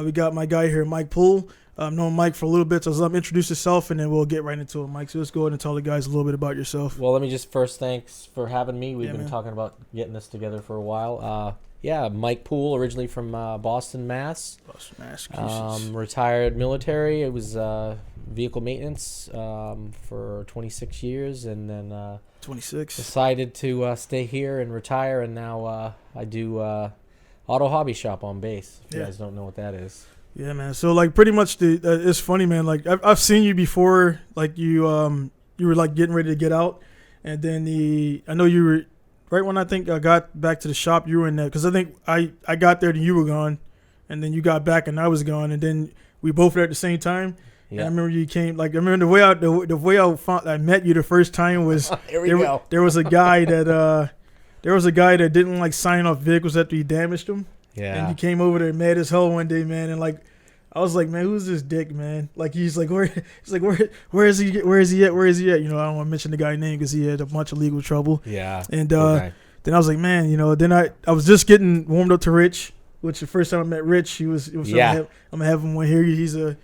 We got my guy here, Mike Poole. I've known Mike for a little bit, so let him introduce yourself, and then we'll get right into it, Mike. So let's go ahead and tell the guys a little bit about yourself. Well, let me just first thanks for having me. We've been talking about getting this together for a while. Mike Poole, originally from Boston, Mass. Retired military. It was vehicle maintenance for 26 years, and then 26. Decided to stay here and retire, and now I do auto hobby shop on base. If you guys don't know what that is. Yeah, man. So like pretty much it's funny, man. Like I've seen you before. Like you were like getting ready to get out, and then I know you were right when I think I got back to the shop. You were in there because I think I got there and you were gone, and then you got back and I was gone, and then we both were at the same time. Yeah. And I remember you came. Like I remember the way I met you the first time was there was a guy that didn't like sign off vehicles after you damaged them. Yeah. And you came over there mad as hell one day, man, and like I was like, man, who's this dick, man? Like he's like, where is he at? Where is he at? You know, I don't want to mention the guy's name because he had a bunch of legal trouble. Yeah. And then I was like, man, you know, then I was just getting warmed up to Rich, which the first time I met Rich, I'm gonna have him one here. He's a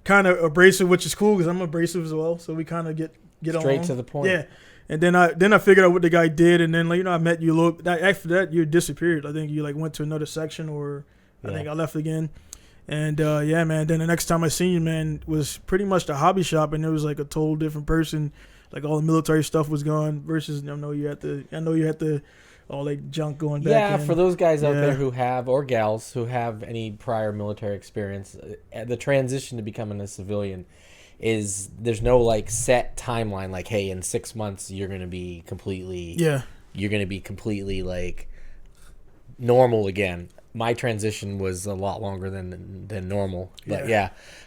kind of abrasive, which is cool because I'm abrasive as well, so we kind of get straight along. To the point. Yeah. And then I figured out what the guy did, and then like, you know, I met you a little. After that, you disappeared. I think you like went to another section, or I think I left again. And man. Then the next time I seen you, man, was pretty much the hobby shop, and it was like a total different person. Like all the military stuff was gone versus I know you had the all like junk going back. Yeah, in. For those guys out there who have, or gals who have any prior military experience, the transition to becoming a civilian is there's no like set timeline like, hey, in 6 months you're gonna be completely like normal again. My transition was a lot longer than normal. But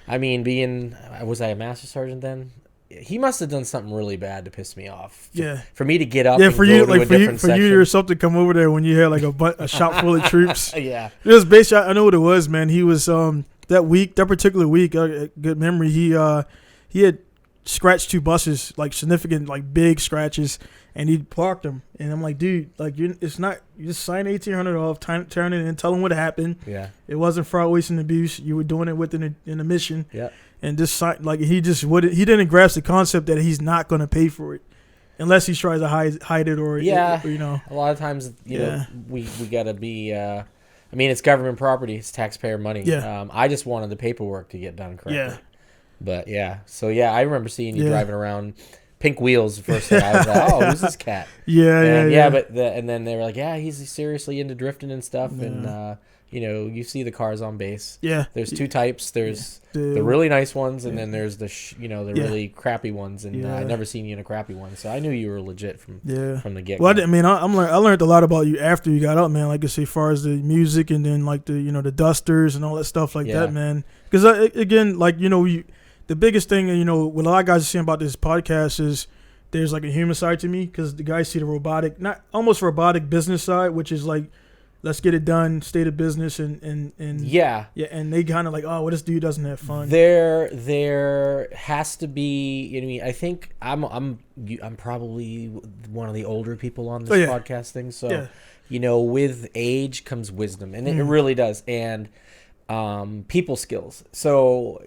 I mean, was I a master sergeant then? He must have done something really bad to piss me off. For me to get up. Yeah, for you, like for you or something, come over there when you had like a shop full of troops. Yeah, it was basically. I know what it was, man. He was that particular week. Good memory. He had scratched 2 buses, like significant, like big scratches, and he parked them. And I'm like, dude, like it's not. You just sign $1,800 off, turn it in, tell him what happened. Yeah, it wasn't fraud, waste, and abuse. You were doing it within a mission. Yeah. And just like he didn't grasp the concept that he's not going to pay for it unless he tries to hide it or you know. A lot of times, you know, we got to be. I mean, it's government property, it's taxpayer money. Yeah. I just wanted the paperwork to get done correctly. Yeah. But I remember seeing you driving around pink wheels the first time. I was like, oh, who's this cat? And then they were like, yeah, he's seriously into drifting and stuff, and. You know, you see the cars on base. Yeah. There's 2 types. There's the really nice ones, and then there's the really crappy ones. And I never seen you in a crappy one, so I knew you were legit from the get. Well, I mean, I learned a lot about you after you got out, man. Like I say, as far as the music, and then like the dusters and all that stuff like that, man. Because again, like the biggest thing, what a lot of guys are saying about this podcast is there's like a human side to me, because the guys see the robotic, not almost robotic business side, which is like, let's get it done, state of business, and and they kind of like, oh, well, this dude doesn't have fun. There has to be. I think I'm probably one of the older people on this podcast thing. So, with age comes wisdom, and it really does, and people skills. So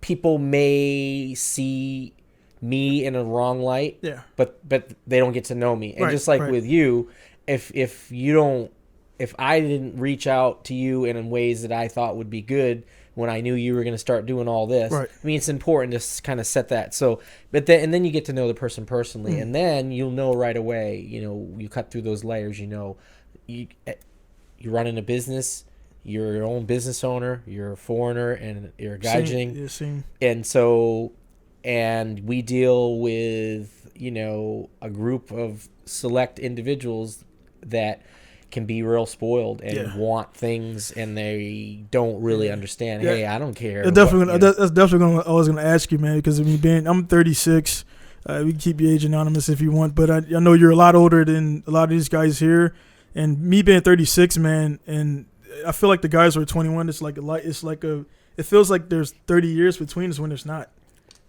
people may see me in a wrong light, but they don't get to know me, and just like with you. If I didn't reach out to you in ways that I thought would be good when I knew you were going to start doing all this, I mean, it's important to kind of set that. So, then you get to know the person personally, and then you'll know right away. You cut through those layers. You running a business. You're your own business owner. You're a foreigner, and you're a gaijin. And so, and we deal with a group of select individuals that can be real spoiled and want things, and they don't really understand. Hey, I don't care. That's definitely I was gonna ask you, man, because I'm 36. We can keep your age anonymous if you want, but I know you're a lot older than a lot of these guys here, and me being 36, man, and I feel like the guys who are 21. It feels like there's 30 years between us when there's not,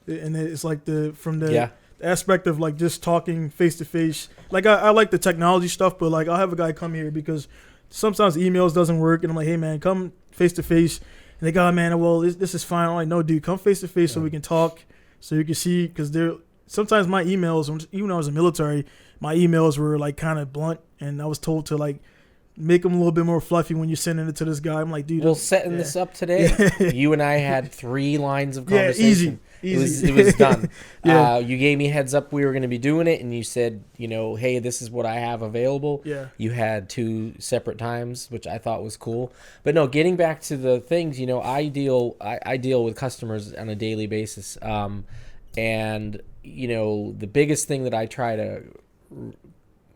and it's like the aspect of like just talking face to face. Like I like the technology stuff, but like I'll have a guy come here because sometimes emails doesn't work, and I'm like, hey man, come face to face. And they go, oh, man, well this is fine. I'm like, no, dude, come face to face so we can talk, so you can see, because sometimes my emails, even when I was in the military, my emails were like kind of blunt, and I was told to like make them a little bit more fluffy when you're sending it to this guy. I'm like, dude. Well, setting this up today, you and I had 3 lines of conversation. Easy. It was done. You gave me a heads up we were going to be doing it, and you said, hey, this is what I have available. Yeah. You had 2 separate times, which I thought was cool. But no, getting back to the things, I deal with customers on a daily basis, and the biggest thing that I try to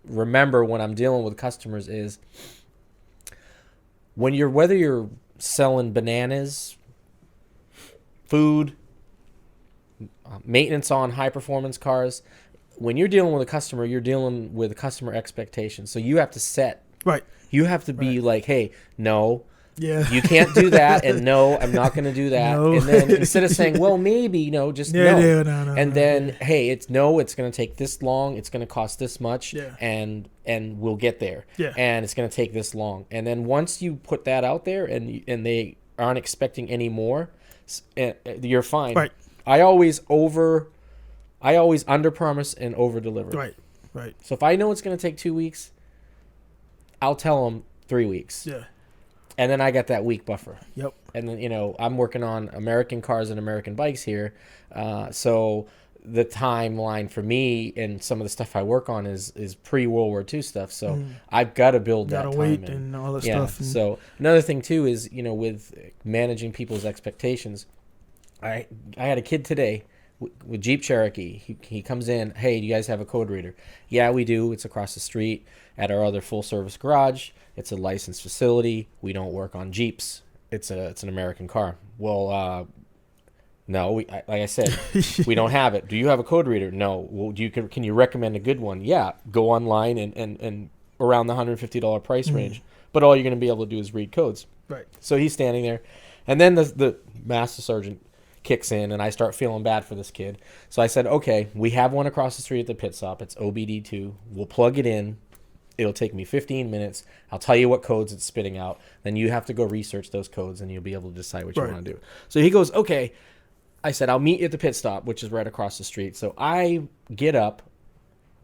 remember when I'm dealing with customers is whether you're selling bananas, food, maintenance on high performance cars, when you're dealing with a customer, you're dealing with customer expectations. So you have to set, you have to be like, hey, no, you can't do that, and no, I'm not going to do that. No. And then instead of saying, well, maybe, just no. And then, hey, it's going to take this long, it's going to cost this much, and we'll get there. And it's going to take this long. And then once you put that out there and they aren't expecting any more, you're fine. Right. I always under promise and over deliver. Right. So if I know it's going to take 2 weeks, I'll tell them 3 weeks. Yeah. And then I got that week buffer. Yep. And then, I'm working on American cars and American bikes here. So the timeline for me and some of the stuff I work on is pre-World War II stuff. So I've got to build that time in. Gotta wait and all that stuff. So another thing, too, is, with managing people's expectations. I had a kid today with Jeep Cherokee. He comes in, hey, do you guys have a code reader? Yeah, we do. It's across the street at our other full-service garage. It's a licensed facility. We don't work on Jeeps. It's an American car. Well, no, like I said, we don't have it. Do you have a code reader? No. Well, can you recommend a good one? Yeah, go online and around the $150 price range. But all you're going to be able to do is read codes. Right. So he's standing there, and then the master sergeant kicks in, and I start feeling bad for this kid. So I said, okay, we have one across the street at the pit stop. It's OBD2. We'll plug it in. It'll take me 15 minutes. I'll tell you what codes it's spitting out. Then you have to go research those codes, and you'll be able to decide what you want to do. So he goes, okay. I said, I'll meet you at the pit stop, which is right across the street. So I get up,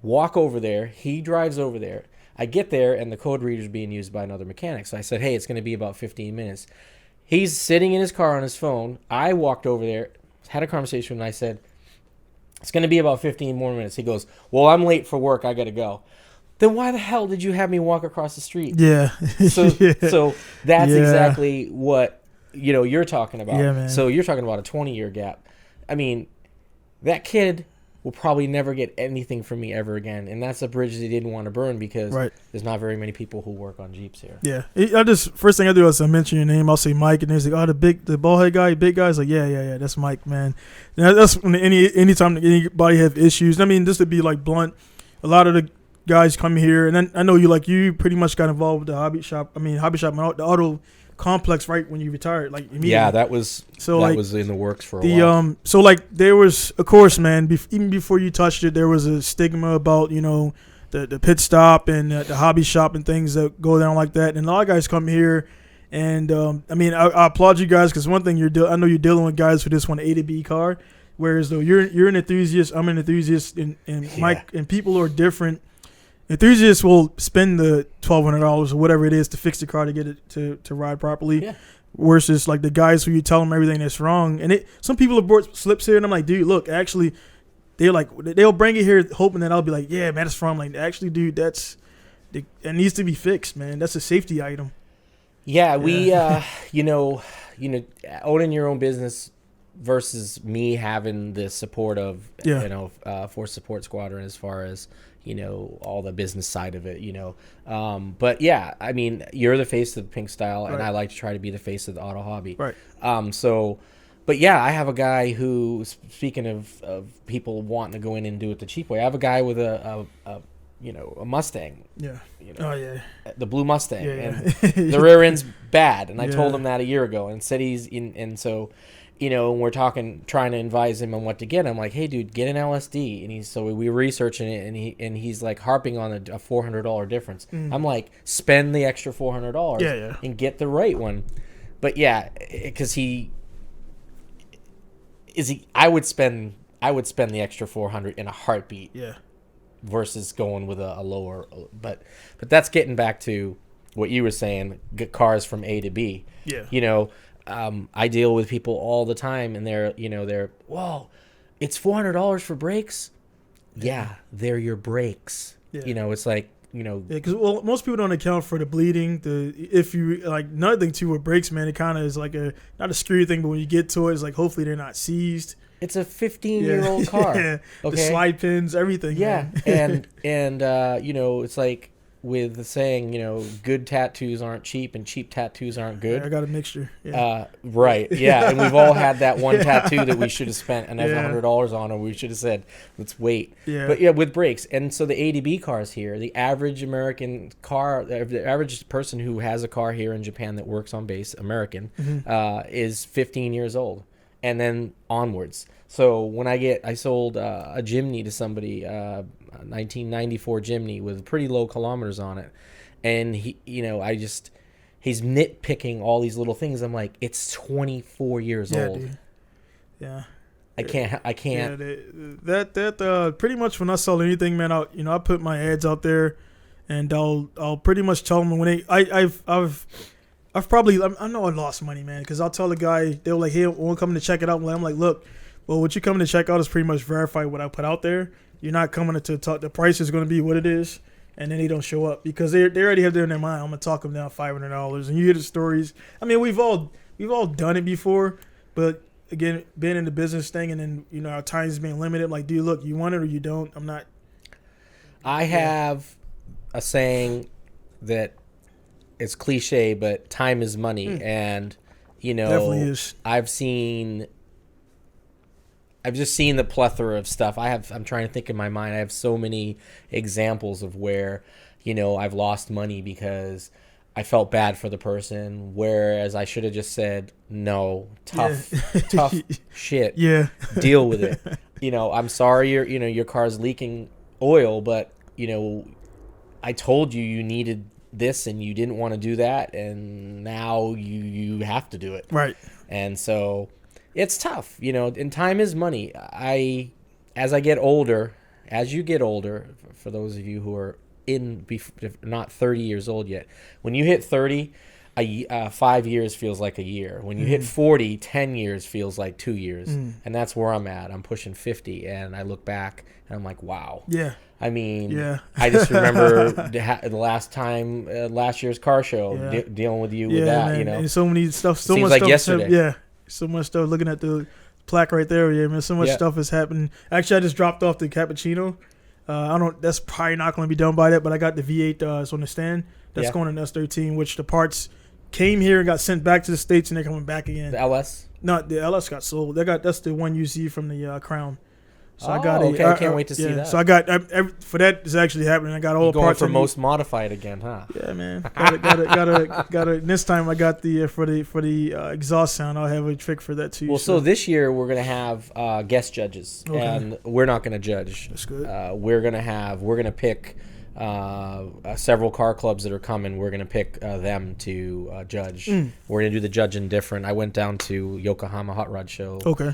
walk over there. He drives over there. I get there, and the code reader's being used by another mechanic. So I said, hey, it's going to be about 15 minutes. He's sitting in his car on his phone. I walked over there, had a conversation, and I said, it's going to be about 15 more minutes. He goes, well, I'm late for work. I got to go. Then why the hell did you have me walk across the street? Yeah. So that's exactly what you're talking about. Yeah, man. So you're talking about a 20-year gap. I mean, that kid will probably never get anything from me ever again, and that's a bridge they didn't want to burn because there's not very many people who work on Jeeps here. Yeah, first thing I do is I mention your name. I'll say Mike, and he's like, "Oh, the bald head guy, big guy's like, yeah, that's Mike, man." And that's when anytime anybody have issues. I mean, just to be like blunt, a lot of the guys come here, and then I know you pretty much got involved with the the auto complex right when you retired, like immediately. Yeah, that was in the works for a while. So like there was, of course, man, even before you touched it, there was a stigma about the pit stop and the hobby shop and things that go down like that. And a lot of guys come here, and I mean I applaud you guys, because one thing I know you're dealing with guys who just want an A to B car, whereas though you're an enthusiast, I'm an enthusiast, and Mike and people are different. Enthusiasts will spend the $1,200 or whatever it is to fix the car to get it to ride properly. Yeah. Versus like the guys who you tell them everything that's wrong. And some people have brought slips here, and I'm like, dude, look, actually, they'll bring it here hoping that I'll be like, yeah, man, it's wrong. Like, actually, dude, it needs to be fixed, man. That's a safety item. Yeah, we, owning your own business versus me having the support of, Force Support Squadron as far as, all the business side of it, But yeah, I mean, you're the face of the Pink Style, and I like to try to be the face of the auto hobby. Right. But yeah, I have a guy who, speaking of people wanting to go in and do it the cheap way, I have a guy with a Mustang. Yeah. The blue Mustang. Yeah. And the rear end's bad, and I told him that a year ago, and said he's in, and so and we're trying to advise him on what to get. I'm like, hey, dude, get an LSD. And so we were researching it, and he's like harping on a $400 difference. I'm like, spend the extra $400 and get the right one. But yeah, because I would spend the extra $400 in a heartbeat. Yeah. Versus going with a lower, but that's getting back to what you were saying, get cars from A to B. Yeah. I deal with people all the time, and they're whoa, it's $400 for brakes. Yeah, they're your brakes. Yeah. It's like, because most people don't account for the bleeding. If you like another thing too with brakes, man, it kind of is like not a scary thing, but when you get to it, it's like hopefully they're not seized. It's a 15-year-old car. Yeah. Okay? The slide pins, everything. Yeah, and it's like with the saying, good tattoos aren't cheap and cheap tattoos aren't good. I got a mixture. Yeah. Right. Yeah, and we've all had that one tattoo that we should have spent another $100 on, or we should have said, let's wait. Yeah. But yeah, with brakes, and so the A to B cars here, the average American car, the average person who has a car here in Japan that works on base, American, is 15 years old. And then onwards. So when I sold a Jimny to somebody, a 1994 Jimny with pretty low kilometers on it, and he's nitpicking all these little things. I'm like, it's 24 years old. Dude. Yeah. I can't. Yeah, that pretty much when I sell anything, man, I put my ads out there, and I'll pretty much tell them when I've probably, I know I lost money, man, because I'll tell the guy, they're like, hey, we're coming to check it out. I'm like, look, well, what you're coming to check out is pretty much verify what I put out there. You're not coming to talk, the price is going to be what it is, and then they don't show up because they already have there in their mind, I'm going to talk them down $500. And you hear the stories. I mean, we've all done it before, but again, being in the business thing and then, our time's being limited, like, dude, look, you want it or you don't. I'm not. I have a saying that, it's cliche, but time is money, and definitely is. I've just seen the plethora of stuff. I'm trying to think in my mind. I have so many examples of where, I've lost money because I felt bad for the person, whereas I should have just said, no, tough shit. Yeah, deal with it. I'm sorry your car's leaking oil, but I told you needed this and you didn't want to do that, and now you have to do it. Right. And so it's tough, and time is money. As you get older, for those of you who are not 30 years old yet, when you hit 30, 5 years feels like a year. When you hit 40, 10 years feels like 2 years. And that's where I'm at. I'm pushing 50, and I look back and I'm like, wow. Yeah. I mean, I just remember the last year's car show, dealing with you with that, man. And so many stuff, Seems much like stuff. yesterday. So much stuff. Looking at the plaque right there, man. So much stuff has happened. Actually, I just dropped off the cappuccino. That's probably not going to be done by that, but I got the V8 it's on the stand. That's going in S13, which the parts came here and got sent back to the States, and they're coming back again. The LS? No, the LS got sold. That's the one you see from the Crown. So I can't wait to see that. So I got for that is actually happening. I got all going parts for most modified again, huh? Yeah, man. Got this time I got the for the exhaust sound. I'll have a trick for that too. Well, so this year we're gonna have guest judges, and we're not gonna judge. That's good. We're gonna pick several car clubs that are coming. We're gonna pick them to judge. We're gonna do the judging different. I went down to Yokohama Hot Rod Show. Okay.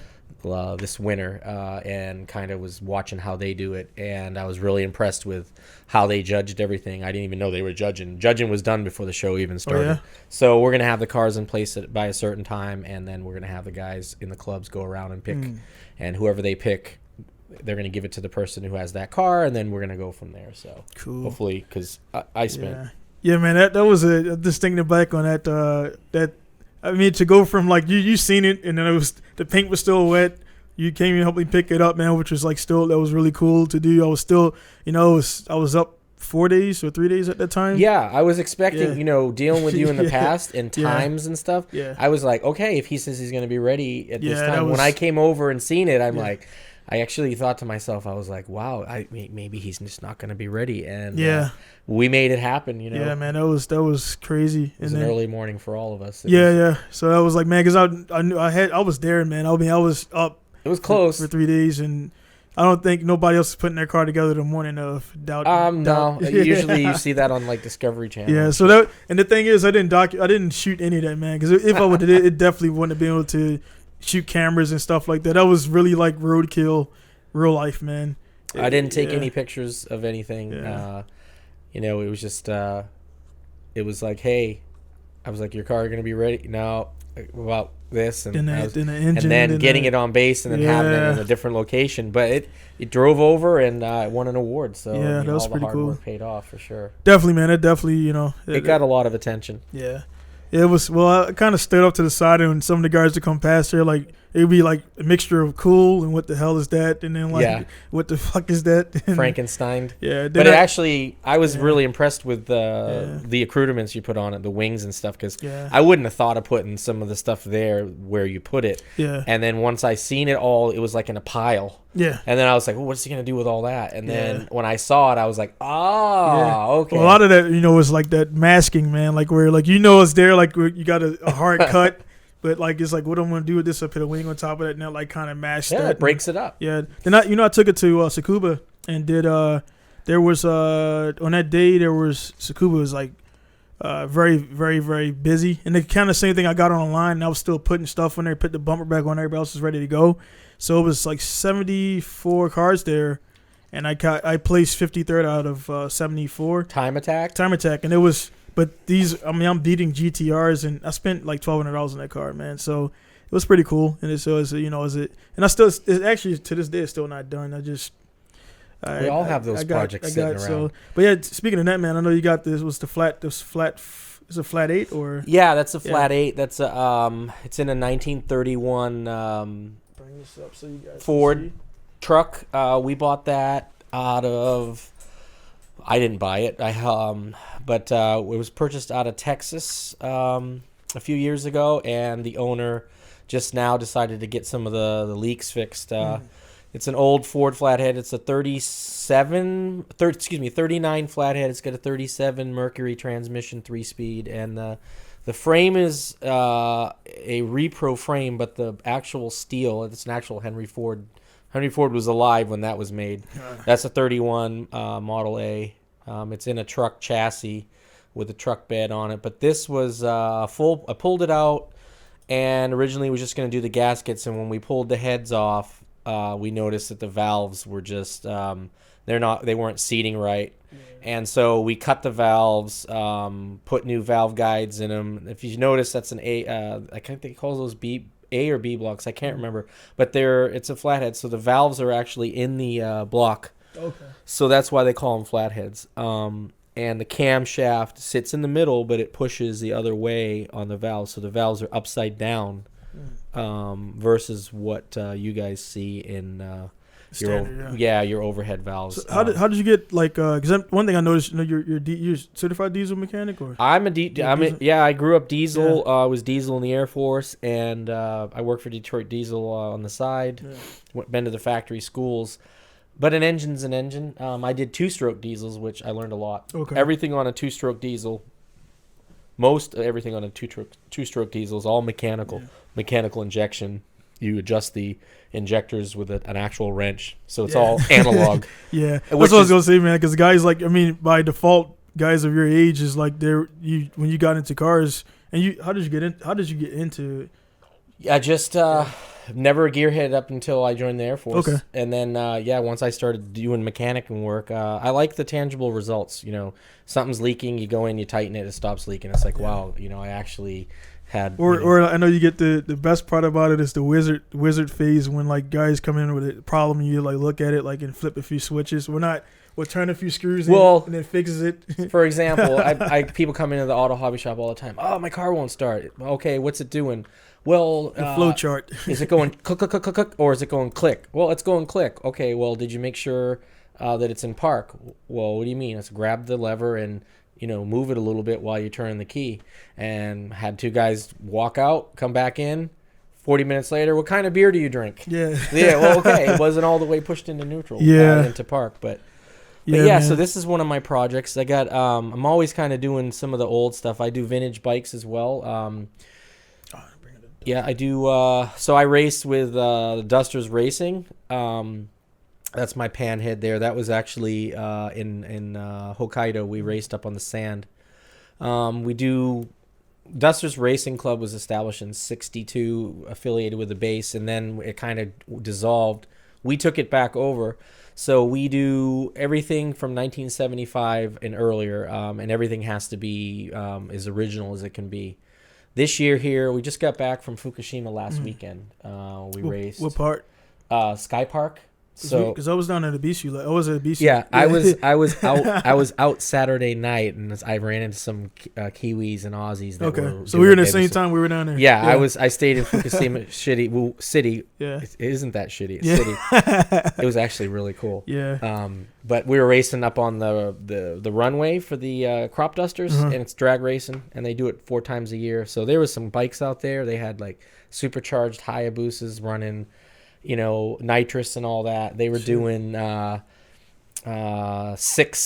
This winter and kind of was watching how they do it, and I was really impressed with how they judged everything. I didn't even know they were judging. Judging was done before the show even started. Oh, yeah? So we're going to have the cars in place by a certain time, and then we're going to have the guys in the clubs go around and pick, and whoever they pick, they're going to give it to the person who has that car, and then we're going to go from there. So cool. Hopefully, because I spent. Yeah, man, that was just thinking back on that. I mean, to go from like you seen it, and then the paint was still wet. You came and helped me pick it up, man, which was like that was really cool to do. I was still, I was up 4 days or 3 days at that time. Yeah, I was expecting, dealing with you in the past and times and stuff. Yeah. I was like, okay, if he says he's going to be ready at this time. When I came over and seen it, I'm like, I actually thought to myself, I was like, wow, maybe he's just not going to be ready. And we made it happen, you know. Yeah, man, that was crazy. It was an early morning for all of us. Yeah. So that was like, man, because I was there, man. I mean, I was up. It was close for 3 days, and I don't think nobody else is putting their car together the morning of. No. Usually you see that on like Discovery Channel. Yeah. So that, and the thing is, I didn't shoot any of that, man, because if I would have, it definitely wouldn't have been able to shoot cameras and stuff like that. That was really like roadkill, real life, man. I didn't take any pictures of anything. Yeah. You know, it was just, it was like, hey, I was like, your car going to be ready? No, about this. And then getting it on base and then having it in a different location. But it drove over and it won an award. So yeah, that was all pretty the hard cool. work paid off for sure. Definitely, man. It definitely, you know. It got a lot of attention. Yeah. It was, well, I kind of stood up to the side, and some of the guys that come past there, like, it would be like a mixture of cool and what the hell is that, and then like, what the fuck is that? Frankenstein. Yeah. But I was really impressed with the accoutrements you put on it, the wings and stuff, because I wouldn't have thought of putting some of the stuff there where you put it. Yeah. And then once I seen it all, it was like in a pile. Yeah. And then I was like, well, what's he going to do with all that? And then when I saw it, I was like, okay. Well, a lot of that, you know, was like that masking, man, like where, like, you know, it's there, like you got a hard cut, but like, it's like, what I'm going to do with this? I put a wing on top of that, and that like kind of mashed that. It breaks it up. Yeah. Then I took it to Tsukuba and did, there was, on that day, Tsukuba was like, very, very, very busy. And the kind of same thing I got online, and I was still putting stuff on there, put the bumper back on, everybody else was ready to go. So it was like 74 cars there, and I placed 53rd out of 74. Time attack, and it was. But these, I mean, I'm beating GTRs, and I spent like $1,200 on that car, man. So it was pretty cool, and and I still, it actually to this day, it's still not done. We all have those projects sitting around. So, but yeah, speaking of that, man, I know you got this. Was the flat? Is a flat 8 or? Yeah, that's a flat 8. That's a it's in a 1931. This up so you guys Ford truck. We bought that out of. I didn't buy it. But it was purchased out of Texas a few years ago, and the owner just now decided to get some of the leaks fixed. It's an old Ford flathead. It's a 39 flathead. It's got a 37 Mercury transmission, 3-speed, and the frame is a repro frame, but the actual steel, it's an actual Henry Ford. Henry Ford was alive when that was made. That's a 31 Model A. It's in a truck chassis with a truck bed on it. But this was full. I pulled it out, and originally was just going to do the gaskets. And when we pulled the heads off, we noticed that the valves were just they weren't seating right. And so we cut the valves, put new valve guides in them. If you notice, that's an A. I think they call those A or B blocks. I can't remember. But it's a flathead, so the valves are actually in the block. Okay. So that's why they call them flatheads. And the camshaft sits in the middle, but it pushes the other way on the valves. So the valves are upside down versus what you guys see in... your overhead valves. So how did you get because one thing I noticed, you're certified diesel mechanic, or I grew up diesel. I was diesel in the Air Force, and I worked for Detroit Diesel on the side. Been to the factory schools, but an engine's an engine. I did 2-stroke diesels, which I learned a lot. Okay. Everything on a 2-stroke diesel, most everything on a two-stroke diesel is all mechanical injection. You adjust the injectors with an actual wrench, so it's all analog. That's what I was gonna say, man. Because guys, like, I mean, by default, guys of your age is like when you got into cars, and how did you get into it? I just never a gearhead up until I joined the Air Force. Okay. And then once I started doing mechanic work, I like the tangible results. You know, something's leaking, you go in, you tighten it, it stops leaking. It's like, wow, I actually had. Or I know you get the best part about it is the wizard phase, when like guys come in with a problem and you like look at it like and flip a few switches. We'll turn a few screws in and then fixes it. For example, I people come into the auto hobby shop all the time. Oh, my car won't start. Okay, what's it doing? Well, the flow chart. Is it going click, click, click, click, click, or is it going click? Well, it's going click. Okay, well, did you make sure that it's in park? Well, what do you mean? It's grab the lever and move it a little bit while you turn the key. And had 2 guys walk out, come back in, 40 minutes later, what kind of beer do you drink? Yeah. Yeah, well, okay. It wasn't all the way pushed into neutral, into park. But yeah, so this is one of my projects. I got, I'm always kind of doing some of the old stuff. I do vintage bikes as well. I do. So I raced with Dusters Racing. That's my panhead there. That was actually in Hokkaido. We raced up on the sand. We do... Dusters Racing Club was established in 1962, affiliated with the base, and then it kind of dissolved. We took it back over. So we do everything from 1975 and earlier, and everything has to be as original as it can be. This year here, we just got back from Fukushima last weekend. We raced... What part? Sky Park. So because I was down at the beach, I was at the beach. Yeah, I was out Saturday night, and I ran into some Kiwis and Aussies. That so we were in the same time we were down there. Yeah, I stayed in Fukushima city. Yeah, it isn't that shitty. It's city. It was actually really cool. Yeah. But we were racing up on the runway for the crop dusters, and it's drag racing, and they do it 4 times a year. So there was some bikes out there. They had like supercharged Hayabusas running, nitrous and all that. They were doing 6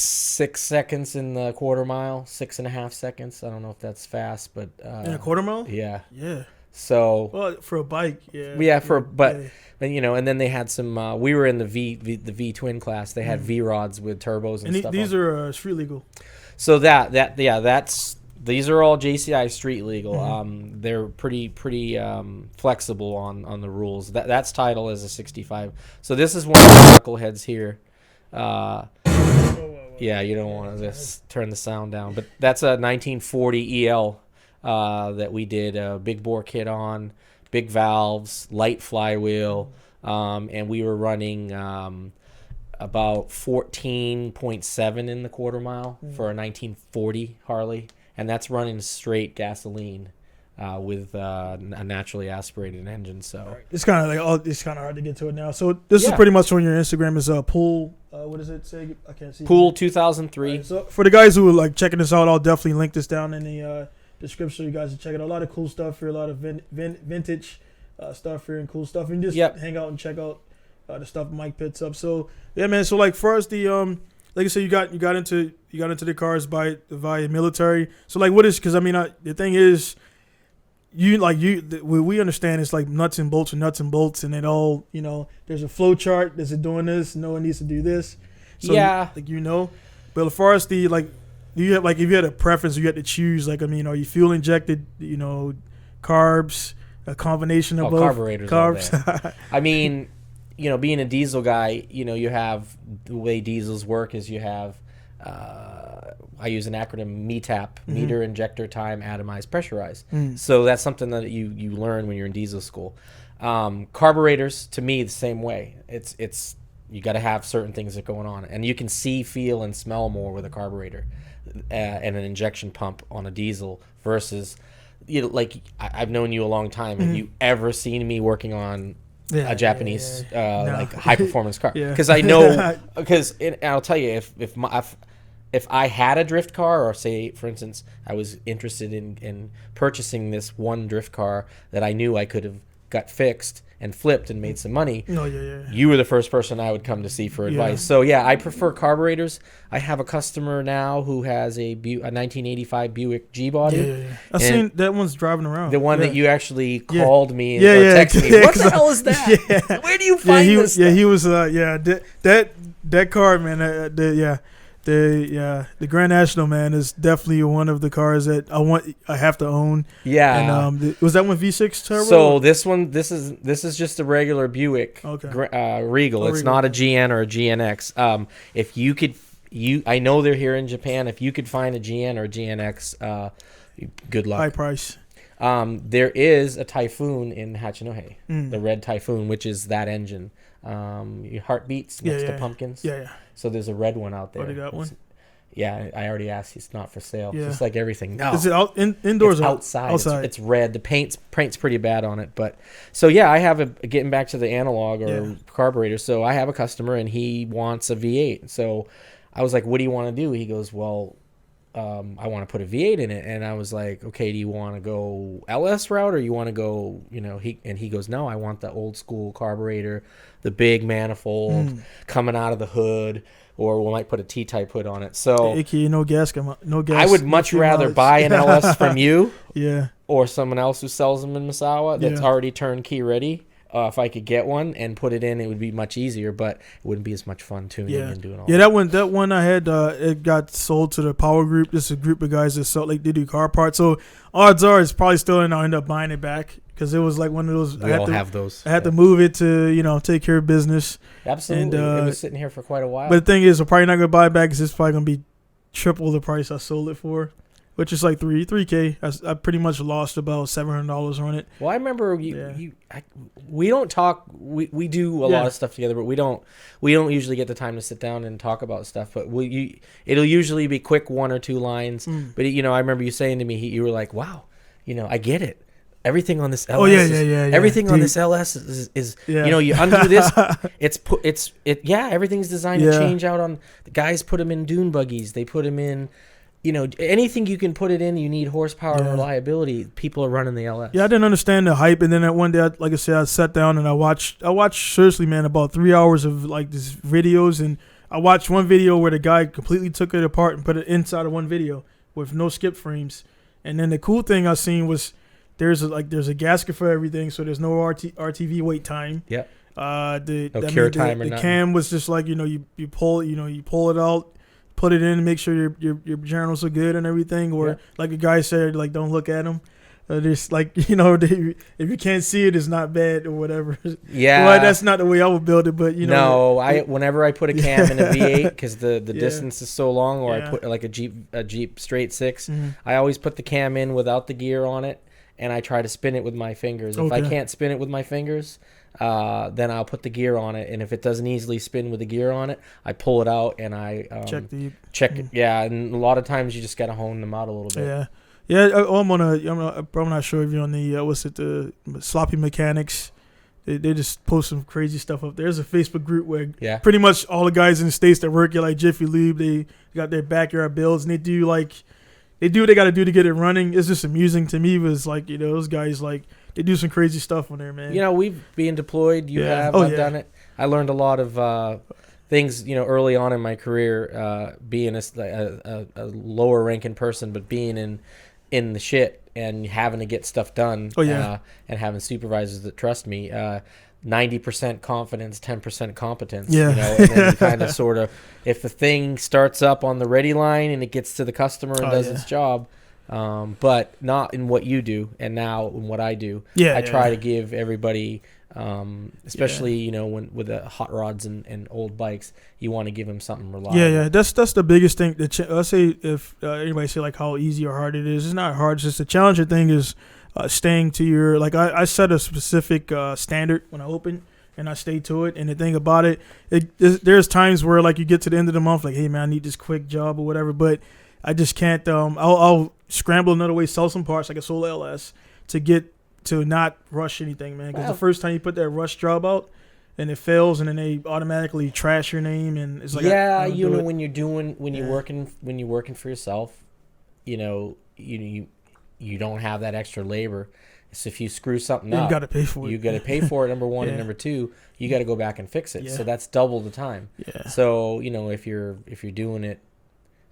seconds in the quarter mile, 6.5 seconds. I don't know if that's fast, but in a quarter mile. Yeah. So for a bike, and then they had some. We were in the V twin class. They had V rods with turbos and stuff. These are street legal. So these are all JCI street legal. They're pretty flexible on the rules. That's title as a 65. So this is one of the knuckleheads here. Yeah, you don't want to just turn the sound down. But that's a 1940 EL that we did a big bore kit on, big valves, light flywheel, and we were running about 14.7 in the quarter mile for a 1940 Harley. And that's running straight gasoline with a naturally aspirated engine. So it's kind of it's kind of hard to get to it now. So this is pretty much on your Instagram is Poole. What does it say? I can't see. Poole 2003. Right, so for the guys who are like checking this out, I'll definitely link this down in the description so you guys can check it out. A lot of cool stuff here, a lot of vintage stuff here and cool stuff. And just hang out and check out the stuff Mike picks up. So yeah, man. So like for us, like I said, you got into the cars via military. So like, what is? Because I mean, the thing is, we understand it's like nuts and bolts, and it all there's a flow chart. Is it doing this? No, it needs to do this. So but as far as you have if you had a preference, you had to choose. Like I mean, are you fuel injected? Carbs, a combination of both. Carburetors. Carbs. I mean. Being a diesel guy, you have the way diesels work is you have, I use an acronym METAP, meter, injector, time, atomized, pressurized. So that's something that you learn when you're in diesel school. Carburetors, to me, the same way. It's you got to have certain things that are going on. And you can see, feel, and smell more with a carburetor and an injection pump on a diesel versus, I've known you a long time. Have you ever seen me working on a Japanese like high performance car? Because I know, I'll tell you, if I had a drift car, or say for instance I was interested in purchasing this one drift car that I knew I could have got fixed and flipped and made some money, you were the first person I would come to see for advice. So I prefer carburetors. I have a customer now who has a 1985 Buick G-body. I've seen that one's driving around. The one that you actually called me and texted me. What the hell is that? Where do you find this stuff? He was that car, man. The Grand National, man, is definitely one of the cars that I have to own. Yeah. And was that one V6 turbo? So this is just a regular Buick Regal. It's not a GN or a GNX. If you could, I know they're here in Japan. If you could find a GN or a GNX, good luck. High price. There is a Typhoon in Hachinohe, the red Typhoon, which is that engine. Your heartbeats next to pumpkins. So there's a red one out there. Oh, they got one? Yeah, I already asked. It's not for sale. Just like everything. No. Is it indoors? It's outside. It's red. The paint's pretty bad on it. But so I have getting back to the analog or carburetor. So I have a customer and he wants a V8. So I was like, "What do you want to do?" He goes, "Well, I want to put a V8 in it. And I was like, okay, do you want to go LS route or you want to go, he goes, no, I want the old school carburetor, the big manifold coming out of the hood, or we might put a T-type hood on it. So AKA no gas. I would much rather buy an LS from you yeah, or someone else who sells them in Misawa that's already turnkey ready. If I could get one and put it in, it would be much easier, but it wouldn't be as much fun tuning and doing all that. Yeah, that one I had, it got sold to the Power Group. This is a group of guys that sell, like, they do car parts. So odds are it's probably still, and I'll end up buying it back because it was like one of those. We all have those. I had to move it to, take care of business. Absolutely. And, it was sitting here for quite a while. But the thing is, I'm probably not going to buy it back because it's probably going to be triple the price I sold it for. Which is like $3K. I pretty much lost about $700 on it. Well, I remember we don't talk. We do a lot of stuff together, but we don't usually get the time to sit down and talk about stuff. But it'll usually be quick 1 or 2 lines. But I remember you saying to me, you were like, "Wow, I get it. Everything on this LS, everything on this LS is you undo this, everything's designed to change out on. The guys put them in dune buggies. They put them in." Anything you can put it in, you need horsepower and reliability. People are running the LS. Yeah, I didn't understand the hype, and then that one day, like I said, I sat down and I watched seriously, man, about 3 hours of like these videos, and I watched one video where the guy completely took it apart and put it inside of one video with no skip frames. And then the cool thing I seen was there's a gasket for everything, so there's no RTV wait time. Yeah. The cure time or the nothing. cam was just like you pull it out. Put it in and make sure your journals are good and everything, or like a guy said, like don't look at them. Just like if you can't see it, it's not bad or whatever. Yeah, well, that's not the way I would build it, but whenever I put a cam in a V8 because the distance is so long, or I put like a Jeep straight 6, I always put the cam in without the gear on it, and I try to spin it with my fingers. If I can't spin it with my fingers, then I'll put the gear on it, and if it doesn't easily spin with the gear on it, I pull it out and I check it. Yeah, and a lot of times you just gotta hone them out a little bit. I'm not sure if you're on the the Sloppy Mechanics. They just post some crazy stuff up there. There's a Facebook group where pretty much all the guys in the States that work at like Jiffy Lube, they got their backyard builds, and they do what they got to do to get it running. It's just amusing to me. Was like those guys they do some crazy stuff on there, man. We've been deployed. You have. I've done it. I learned a lot of things, early on in my career, being a lower ranking person, but being in the shit and having to get stuff done. And having supervisors that trust me. 90% confidence, 10% competence. And then you kind of sort of, if the thing starts up on the ready line and it gets to the customer and does its job. But not in what you do, and now in what I do. I try to give everybody, especially when with the hot rods and old bikes, you want to give them something reliable. That's the biggest thing. Let's say if anybody say like how easy or hard it is, it's not hard. It's just the challenging thing is staying to your I set a specific standard when I open. And I stay to it. And the thing about it, there's times where like you get to the end of the month, like, hey man, I need this quick job or whatever, but I just can't. I'll scramble another way, sell some parts like a Soul LS to not rush anything, man. Because the first time you put that rush job out and it fails, and then they automatically trash your name, and it's like when you're working for yourself, you don't have that extra labor. So if you screw something up, you got to pay for it. You got to pay for it. Number one, and number two, you got to go back and fix it. So that's double the time. So if you're doing it.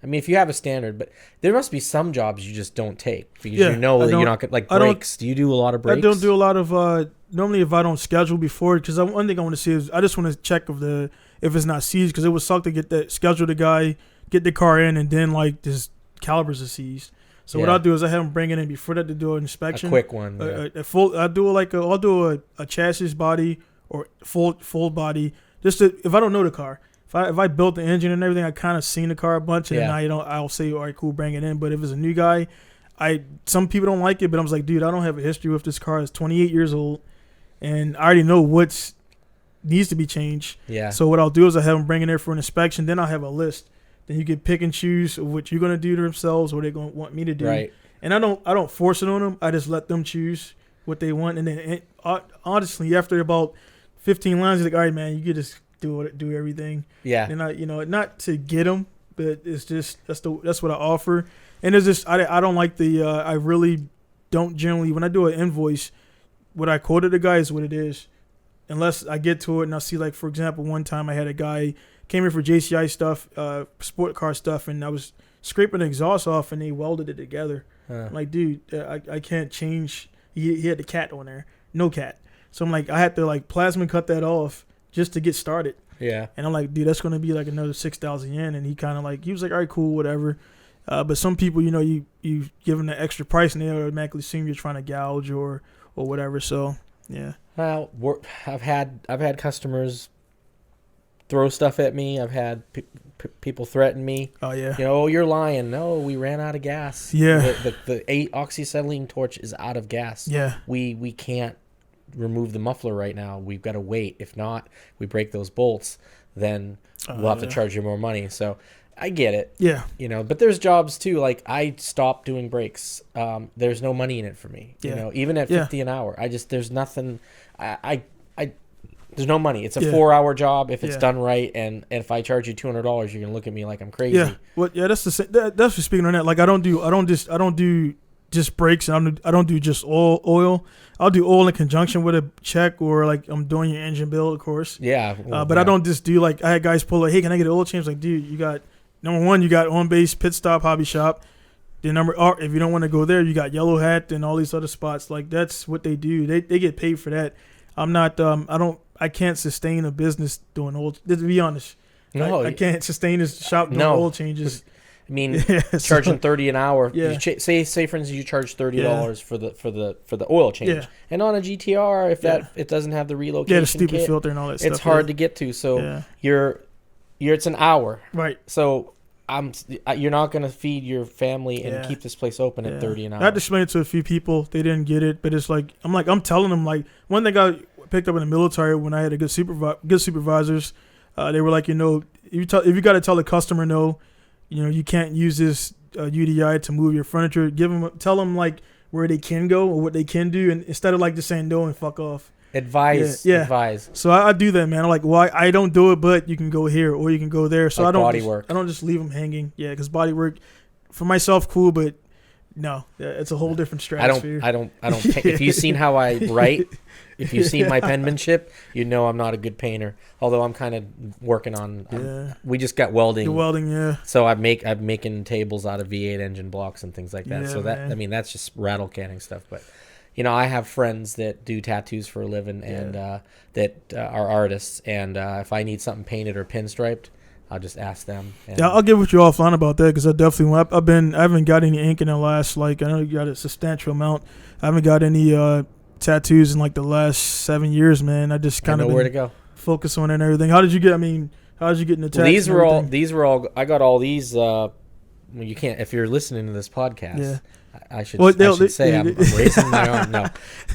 I mean, if you have a standard, but there must be some jobs you just don't take because that you're not gonna, like brakes. Do you do a lot of brakes? I don't do a lot of. Normally, if I don't schedule before, because one thing I want to see is I just want to check if it's not seized, because it would suck to get that schedule the guy, get the car in, and then like this calibers are seized. So what I'll do is I have them bring it in before that to do an inspection. A quick one. I'll do a chassis body or full body if I don't know the car. If I built the engine and everything, I kind of seen the car a bunch, and I'll say, all right, cool, bring it in. But if it's a new guy, some people don't like it, but I'm like, dude, I don't have a history with this car. It's 28 years old, and I already know what needs to be changed. So what I'll do is I have them bring it there for an inspection. Then I'll have a list. Then you can pick and choose what you're gonna do to themselves, or they're gonna want me to do. Right. And I don't force it on them. I just let them choose what they want. And then honestly, after about 15 lines, like, all right, man, you can just do everything. Yeah. And not to get them, but it's just that's what I offer. And it's just I don't like the I really don't generally when I do an invoice, what I quoted the guy is what it is, unless I get to it and I see like for example one time I had a guy came in for JCI stuff, sport car stuff, and I was scraping the exhaust off and they welded it together. I'm like, dude, I can't change. He had the cat on there, no cat. So I'm like, I had to like plasma cut that off just to get started. Yeah. And I'm like, dude, that's going to be like another 6,000 yen. And he kind of like, he was like, all right, cool, whatever. But some people, you know, you give them the extra price and they automatically assume you're trying to gouge or whatever. So, yeah. Well, I've had customers throw stuff at me. I've had people threaten me. Oh, yeah. You know, oh, you're lying. No, we ran out of gas. Yeah. The 8 oxyacetylene torch is out of gas. Yeah. We can't remove the muffler right now. We've got to wait. If not, we break those bolts, then we'll have to charge you more money. So I get it. Yeah. You know, but there's jobs too. Like I stopped doing brakes. There's no money in it for me. Yeah. You know, even at 50 an hour, there's nothing. There's no money. It's a 4-hour job if it's done right, and if I charge you $200, you're gonna look at me like I'm crazy. Yeah. Well, yeah. That's that's just speaking on that. Like I don't do just brakes. And I don't do just oil. I'll do oil in conjunction with a check or like I'm doing your engine build, of course. Yeah. Well, but I don't just do like I had guys pull like, hey, can I get an oil change? Like, dude, you got number one, you got on base pit stop hobby shop. The if you don't want to go there, you got Yellow Hat and all these other spots. Like that's what they do. They get paid for that. I'm not. I can't sustain a business doing oil. To be honest, no, I can't sustain this shop doing oil changes. I mean, charging $30 an hour. Yeah. Say for instance, you charge $30 for the oil change. Yeah. And on a GTR, if it doesn't have the relocation the stupid kit, filter and all that stuff. it's hard to get to. So it's an hour. Right. So you're not going to feed your family and keep this place open at $30 an hour. I had to explain it to a few people. They didn't get it, but it's like I'm telling them like one thing I picked up in the military when I had a good supervisors. They were like, you know, if you got to tell the customer no. You know, you can't use this UDI to move your furniture. Tell them like where they can go or what they can do, and instead of like just saying no and fuck off. Advise. So I do that, man. I'm like, well, I don't do it, but you can go here or you can go there. So like I don't just leave them hanging. Yeah, because body work for myself, cool, but no, it's a whole different stratosphere. I don't. If you've seen how I write, if you've seen my penmanship, you know I'm not a good painter. Although I'm kind of working on. We just got welding. The welding, yeah. So I'm making tables out of V8 engine blocks and things like that. Yeah, so that's just rattle canning stuff. But you know, I have friends that do tattoos for a living and that are artists. And if I need something painted or pinstriped, I'll just ask them. I'll get with you offline about that because I definitely I haven't got any ink in the last I know you got a substantial amount. I haven't got any tattoos in like the last 7 years, man. I just kind of know where to go. Focus on it and everything. How did you get in the tattoos? Well, these were all. I got all these. Well, you can't if you're listening to this podcast. Yeah. I should say I'm raising my arm. No,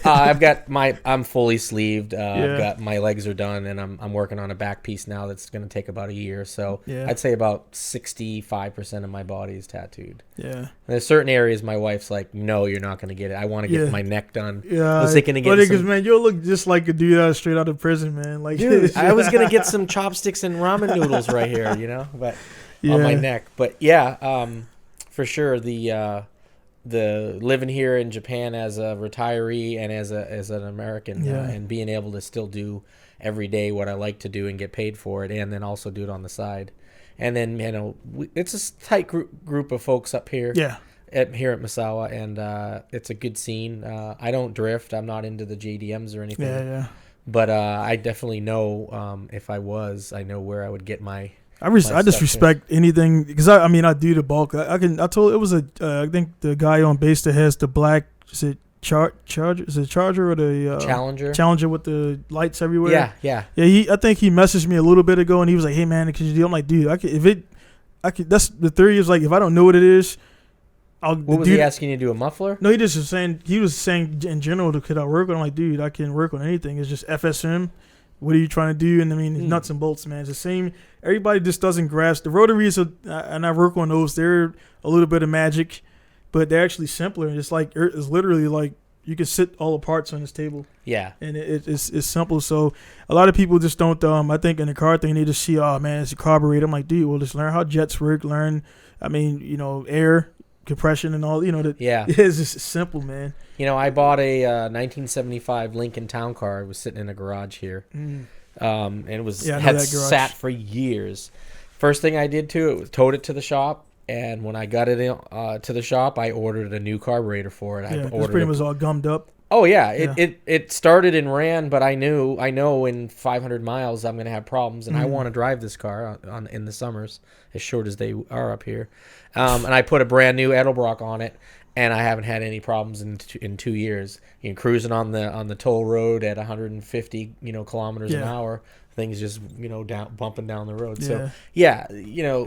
I'm fully sleeved. I've got my legs are done, and I'm working on a back piece now that's going to take about a year. So I'd say about 65% of my body is tattooed. Yeah. And there's certain areas my wife's like, no, you're not going to get it. I want to get my neck done. Yeah. I was thinking because man, you'll look just like a dude straight out of prison, man. Like, dude, I was going to get some chopsticks and ramen noodles right here, you know, but on my neck. But for sure the living here in Japan as a retiree and as an American and being able to still do every day what I like to do and get paid for it, and then also do it on the side, and then it's a tight group of folks up here. Yeah. Here at Misawa, and it's a good scene. I don't drift. I'm not into the JDMs or anything. Yeah. But I definitely know if I know where I would get my. I just respect anything because I do the bulk. I told it was I think the guy on base that has the black Charger is it Charger or the Challenger with the lights everywhere. Yeah. I think he messaged me a little bit ago and he was like, hey man, could you do? I'm like, dude, I could. That's the theory is like if I don't know what it is, What was he asking you to do, a muffler? No, he was saying in general could I work on? I'm like, dude, I can work on anything. It's just FSM. What are you trying to do? And I mean, nuts and bolts, man. It's the same. Everybody just doesn't grasp the rotaries, and I work on those. They're a little bit of magic, but they're actually simpler. It's like it's literally like you can sit all the parts on this table. Yeah, and it's simple. So a lot of people just don't. I think in the car thing they just see, oh man, it's a carburetor. I'm like, dude, well, just learn how jets work. Air compression and all. It's just simple, man. I bought a 1975 Lincoln Town Car. It was sitting in a garage here, and it was had sat for years. First thing I did to it was towed it to the shop. And when I got it to the shop, I ordered a new carburetor for it. It's pretty much all gummed up. Oh yeah, it started and ran, but I know in 500 miles I'm going to have problems, and I want to drive this car in the summers, as short as they are up here. And I put a brand new Edelbrock on it, and I haven't had any problems in 2 years. Cruising on the toll road at 150 kilometers an hour, things just bumping down the road. Yeah. So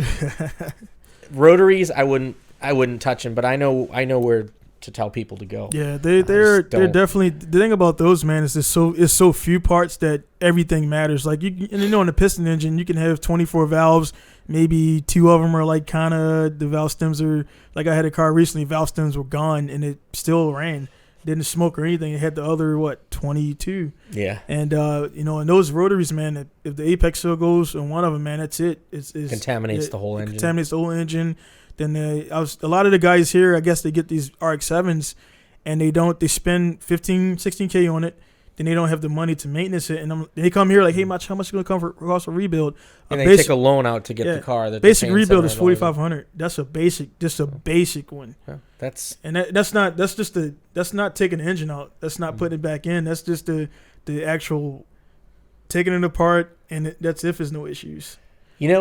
rotaries, I wouldn't touch them, but I know where to tell people to go. Yeah, they're definitely, the thing about those, man, is it's so few parts that everything matters. Like in the piston engine, you can have 24 valves, maybe 2 of them are like kind of the valve stems are like, I had a car recently, valve stems were gone and it still ran. Didn't smoke or anything. It had the other 22. Yeah. And and those rotaries, man, if the apex seal goes on one of them, man, that's it. It contaminates the whole engine. Contaminates the whole engine. Then a lot of the guys here, I guess they get these RX-7s and they spend 15, 16K on it. Then they don't have the money to maintenance it, and they come here like, hey, how much is it going to cost a rebuild? And they take a loan out to get the car. Basic rebuild is $4,500. That's a basic one. Yeah, that's not taking the engine out. That's not putting it back in. That's just the actual taking it apart, and that's if there's no issues. We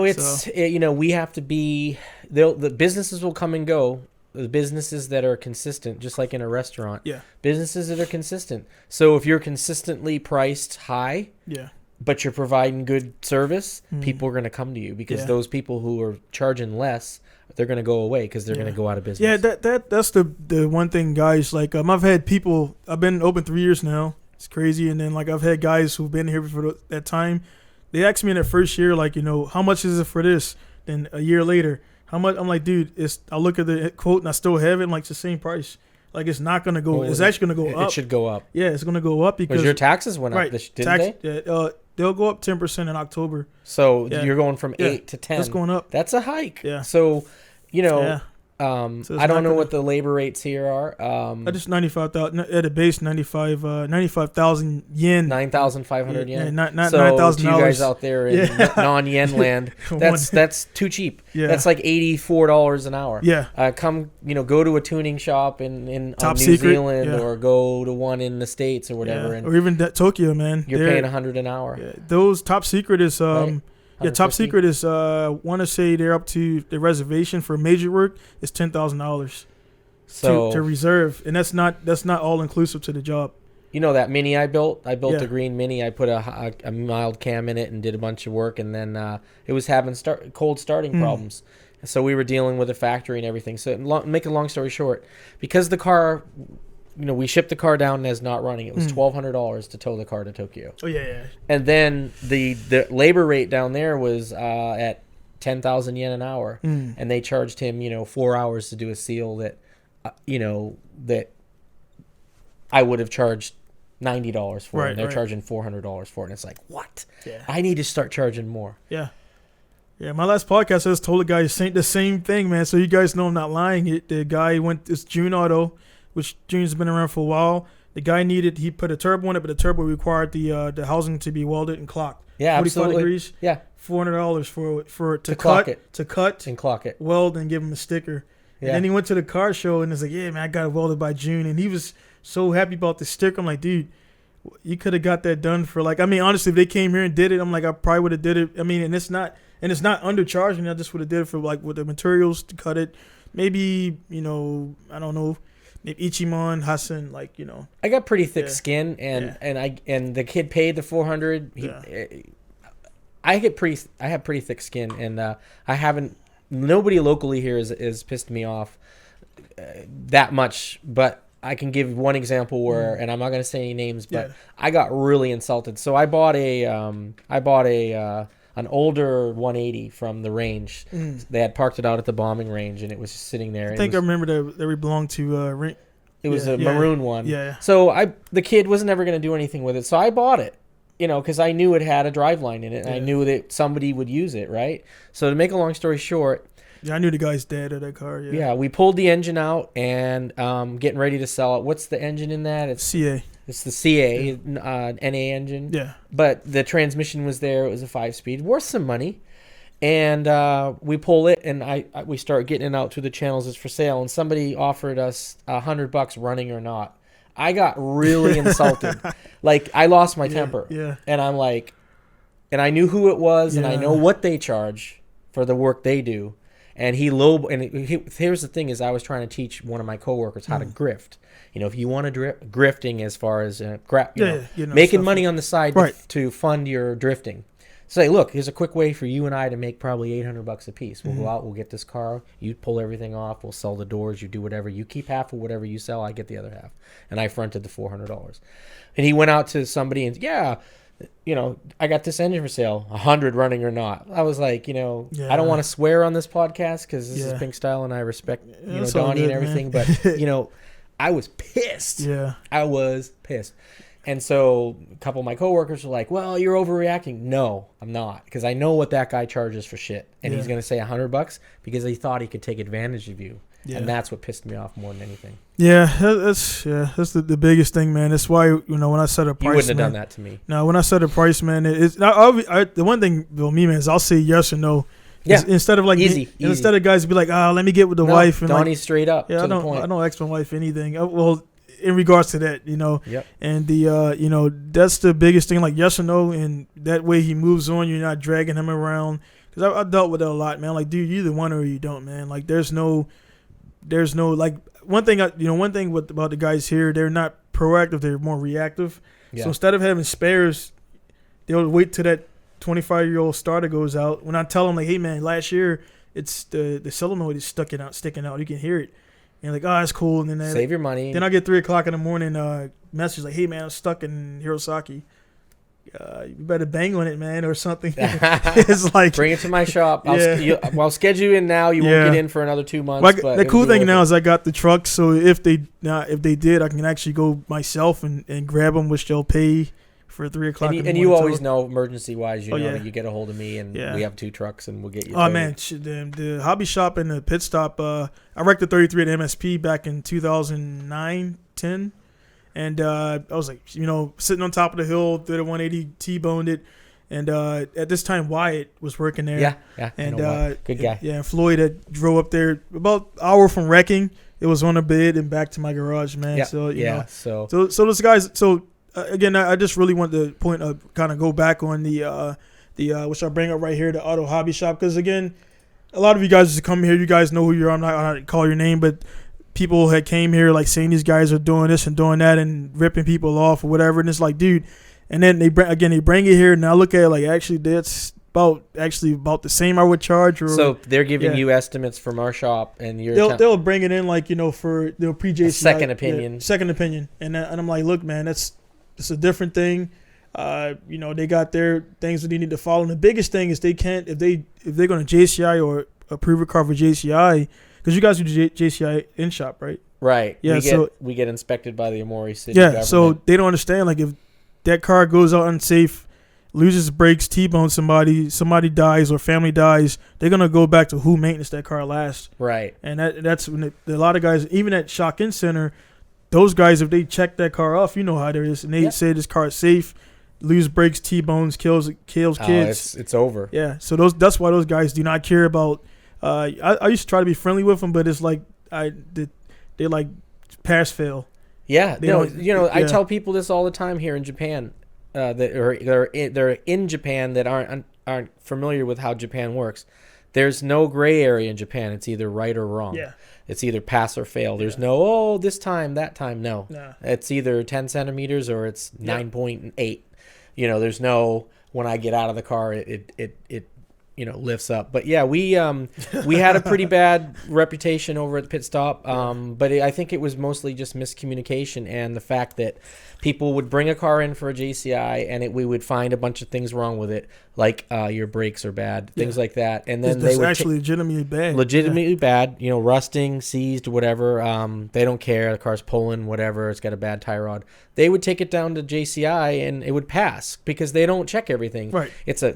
have to be. The businesses will come and go. The businesses that are consistent, just like in a restaurant. Yeah. Businesses that are consistent. So if you're consistently priced high, but you're providing good service, people are going to come to you because those people who are charging less, they're going to go away because they're going to go out of business. Yeah, that's the one thing, guys. Like I've had people. I've been open 3 years now. It's crazy, and then like I've had guys who've been here for that time. They asked me in the first year, like, how much is it for this? Then a year later, how much? I'm like, dude, I look at the quote and I still have it. I'm like, it's the same price. Like, it's not going to go. It's actually going to go up. It should go up. Yeah, it's going to go up because your taxes went up. Didn't they? They'll go up 10% in October. So you're going from 8 to 10. That's going up. That's a hike. Yeah. So, So I don't know what the labor rates here are. I just 95,000 at a base, 95,000 yen. 9,500 yen. Not $9,000. To you guys out there in non-yen land, that's too cheap. Yeah. That's like $84 an hour. Yeah. Go to a tuning shop in New Zealand or go to one in the States or whatever, or even Tokyo, man. You're paying $100 an hour. Yeah. Those Top Secret is right? Yeah, Top Secret is want to say they're up to the reservation for major work is $10,000 to reserve, and that's not all inclusive to the job. That Mini I built a green Mini. I put a mild cam in it and did a bunch of work, and then it was having cold starting problems. So we were dealing with the factory and everything. So make a long story short, because the car, we shipped the car down and it's not running. It was $1,200 to tow the car to Tokyo. Oh yeah. And then the labor rate down there was at 10,000 yen an hour, and they charged him 4 hours to do a seal that that I would have charged $90 for. Right, and they're charging $400 for it. And it's like, what? Yeah. I need to start charging more. Yeah. Yeah, my last podcast I just told the guy the same thing, man. So you guys know I'm not lying. The guy it's June Auto, which June's been around for a while. The guy he put a turbo in it, but the turbo required the housing to be welded and clocked. Yeah, 45 absolutely. degrees. Yeah. $400 for it to cut and clock it, weld, and give him a sticker. Yeah. And then he went to the car show and was like, yeah, man, I got it welded by June. And he was so happy about the sticker. I'm like, dude, you could have got that done for honestly, if they came here and did it, I'm like, I probably would have did it. and it's not undercharging. I just would have did it for with the materials to cut it. Maybe, I don't know. Maybe Ichiman, Hassan, I got pretty thick skin, and the kid paid the $400. I have pretty thick skin, and nobody locally here has pissed me off that much. But I can give one example where, and I'm not going to say any names, but I got really insulted. So I bought an older 180 from the range. They had parked it out at the bombing range, and it was just sitting there. I think I remember that we belonged to It was a maroon one. Yeah. So the kid was never going to do anything with it. So I bought it, because I knew it had a driveline in it. And I knew that somebody would use it, right? So to make a long story short. Yeah, I knew the guy's dad of that car. Yeah. Yeah, we pulled the engine out and getting ready to sell it. What's the engine in that? It's CA. It's the CA NA engine. Yeah. But the transmission was there. It was a 5-speed, worth some money. And we pull it, and we start getting it out to the channels as for sale. And somebody offered us $100 running or not. I got really insulted. Like, I lost my temper. Yeah. And I'm like, and I knew who it was, and I know what they charge for the work they do. And here's the thing: is I was trying to teach one of my coworkers how to grift. If you want to grifting as far as making money on the side to fund your drifting. Say, look, here's a quick way for you and I to make probably $800 a piece. We'll go out, we'll get this car, you pull everything off, we'll sell the doors, you do whatever, you keep half of whatever you sell, I get the other half. And I fronted the $400. And he went out to somebody and, I got this engine for sale, 100 running or not. I was like, I don't want to swear on this podcast because this is Pink Style and I respect, Donnie and everything. Man. But, I was pissed. Yeah. I was pissed. And so a couple of my coworkers were like, well, you're overreacting. No, I'm not. Because I know what that guy charges for shit. And he's going to say $100 because he thought he could take advantage of you. Yeah. And that's what pissed me off more than anything. Yeah, that's the biggest thing, man. That's why, when I set a price, you wouldn't have done that to me. No, when I set a price, man, the one thing with me, man, is I'll say yes or no. Yeah. Instead of like easy. Instead of guys be like, let me get with the wife. And Donnie's straight up. Yeah, to the point. I don't ask my wife anything. Well, in regards to that, Yep. And that's the biggest thing. Like yes or no, and that way he moves on. You're not dragging him around. Because I dealt with that a lot, man. Like, dude, you either want it or you don't, man. Like, there's no like one thing. About the guys here, they're not proactive. They're more reactive. Yeah. So instead of having spares, they'll wait till that 25-year-old starter goes out. When I tell them, like, hey, man, last year it's the solenoid is sticking out. You can hear it. And like, that's cool. And then save your money. Then I get 3:00 in the morning message like, hey, man, I'm stuck in Hirosaki. You better bang on it, man, or something. It's like, bring it to my shop. I'll schedule you in now. You won't get in for another 2 months. Like, but the cool thing now is I got the truck, so if they did, I can actually go myself and grab them, which they'll pay for 3:00 in the morning. And you always know, emergency wise, you get a hold of me, and we have 2 trucks, and we'll get you. Oh man, the hobby shop and the pit stop. I wrecked the 33 at MSP back in 2009-10. And I was like, sitting on top of the hill, did a 180, T-boned it. And at this time, Wyatt was working there. Yeah. And good guy. Yeah, Floyd had drove up there about an hour from wrecking. It was on a bid and back to my garage, man. Yeah. So those guys. So again, I just really want to kind of go back on the which I bring up right here, the auto hobby shop, because again, a lot of you guys just come here. You guys know who you are. I'm not gonna call your name, but people had came here like saying these guys are doing this and doing that and ripping people off or whatever, and it's like, dude, and then they bring it here, and I look at it like, actually that's about the same I would charge. Or so they're giving you estimates from our shop, and they'll bring it in like for they'll pre-JCI second opinion, and I'm like, look, man, it's a different thing. They got their things that they need to follow, and the biggest thing is they can't if they're going to JCI or approve a car for JCI. Because you guys do JCI in shop, right? Right. Yeah. We get inspected by the Amori City government. Yeah. So they don't understand. Like, if that car goes out unsafe, loses brakes, T-bones somebody dies or family dies, they're gonna go back to who maintenance that car last. Right. And that's when a lot of guys, even at Shock-In Center, those guys, if they check that car off, you know how there is, and they say this car is safe, lose brakes, T-bones, kills kids. It's over. Yeah. So that's why those guys do not care about. I used to try to be friendly with them, but it's like they like pass fail. Yeah, I tell people this all the time here in Japan. They're in Japan that aren't familiar with how Japan works. There's no gray area in Japan. It's either right or wrong. Yeah, it's either pass or fail. There's no this time, that time. No, it's either 10 centimeters or it's 9.8. There's no when I get out of the car, it lifts up. But yeah, we had a pretty bad reputation over at the pit stop. But I think it was mostly just miscommunication and the fact that people would bring a car in for a JCI and we would find a bunch of things wrong with it, like your brakes are bad, things like that. And then they would actually legitimately bad. Legitimately bad, rusting, seized, whatever. They don't care. The car's pulling, whatever. It's got a bad tie rod. They would take it down to JCI and it would pass because they don't check everything. Right. It's a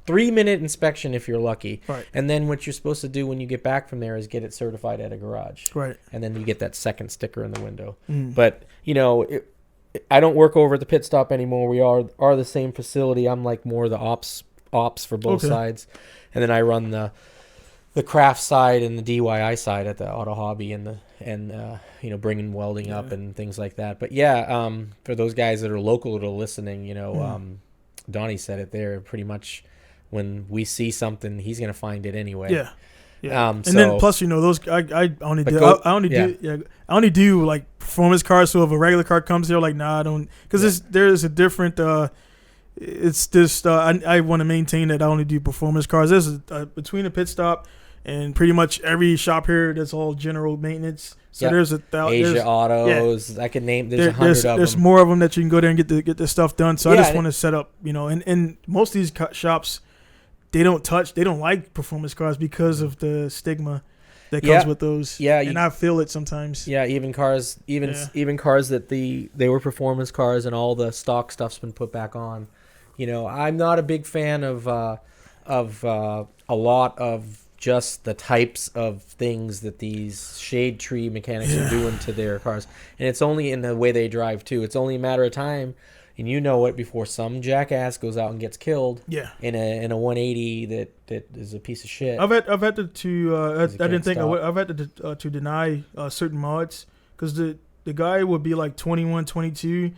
3-minute inspection if you're lucky. Right. And then what you're supposed to do when you get back from there is get it certified at a garage. Right. And then you get that second sticker in the window. But, I don't work over at the pit stop anymore. We are the same facility. I'm like more the ops for both sides. And then I run the craft side and the DIY side at the auto hobby and bringing welding up and things like that. But yeah, for those guys that are local that are listening, Donnie said it there pretty much. When we see something, he's gonna find it anyway. Yeah. And then plus, those I only do like performance cars. So if a regular car comes here, like I don't, because there's a different. It's just I want to maintain that I only do performance cars. There's between the pit stop and pretty much every shop here, that's all general maintenance. So there's Asia Autos. I could name. There's 100 of them. There's more of them that you can go there and get the stuff done. So I just want to set up, and most of these shops. They don't like performance cars because of the stigma that comes with those. Yeah, and I feel it sometimes. Yeah, even cars that they were performance cars and all the stock stuff's been put back on. I'm not a big fan of a lot of just the types of things that these shade tree mechanics are doing to their cars, and it's only in the way they drive too. It's only a matter of time. And it before some jackass goes out and gets killed. Yeah. In a 180 that is a piece of shit. I've had to deny certain mods because the guy would be like 21, 22,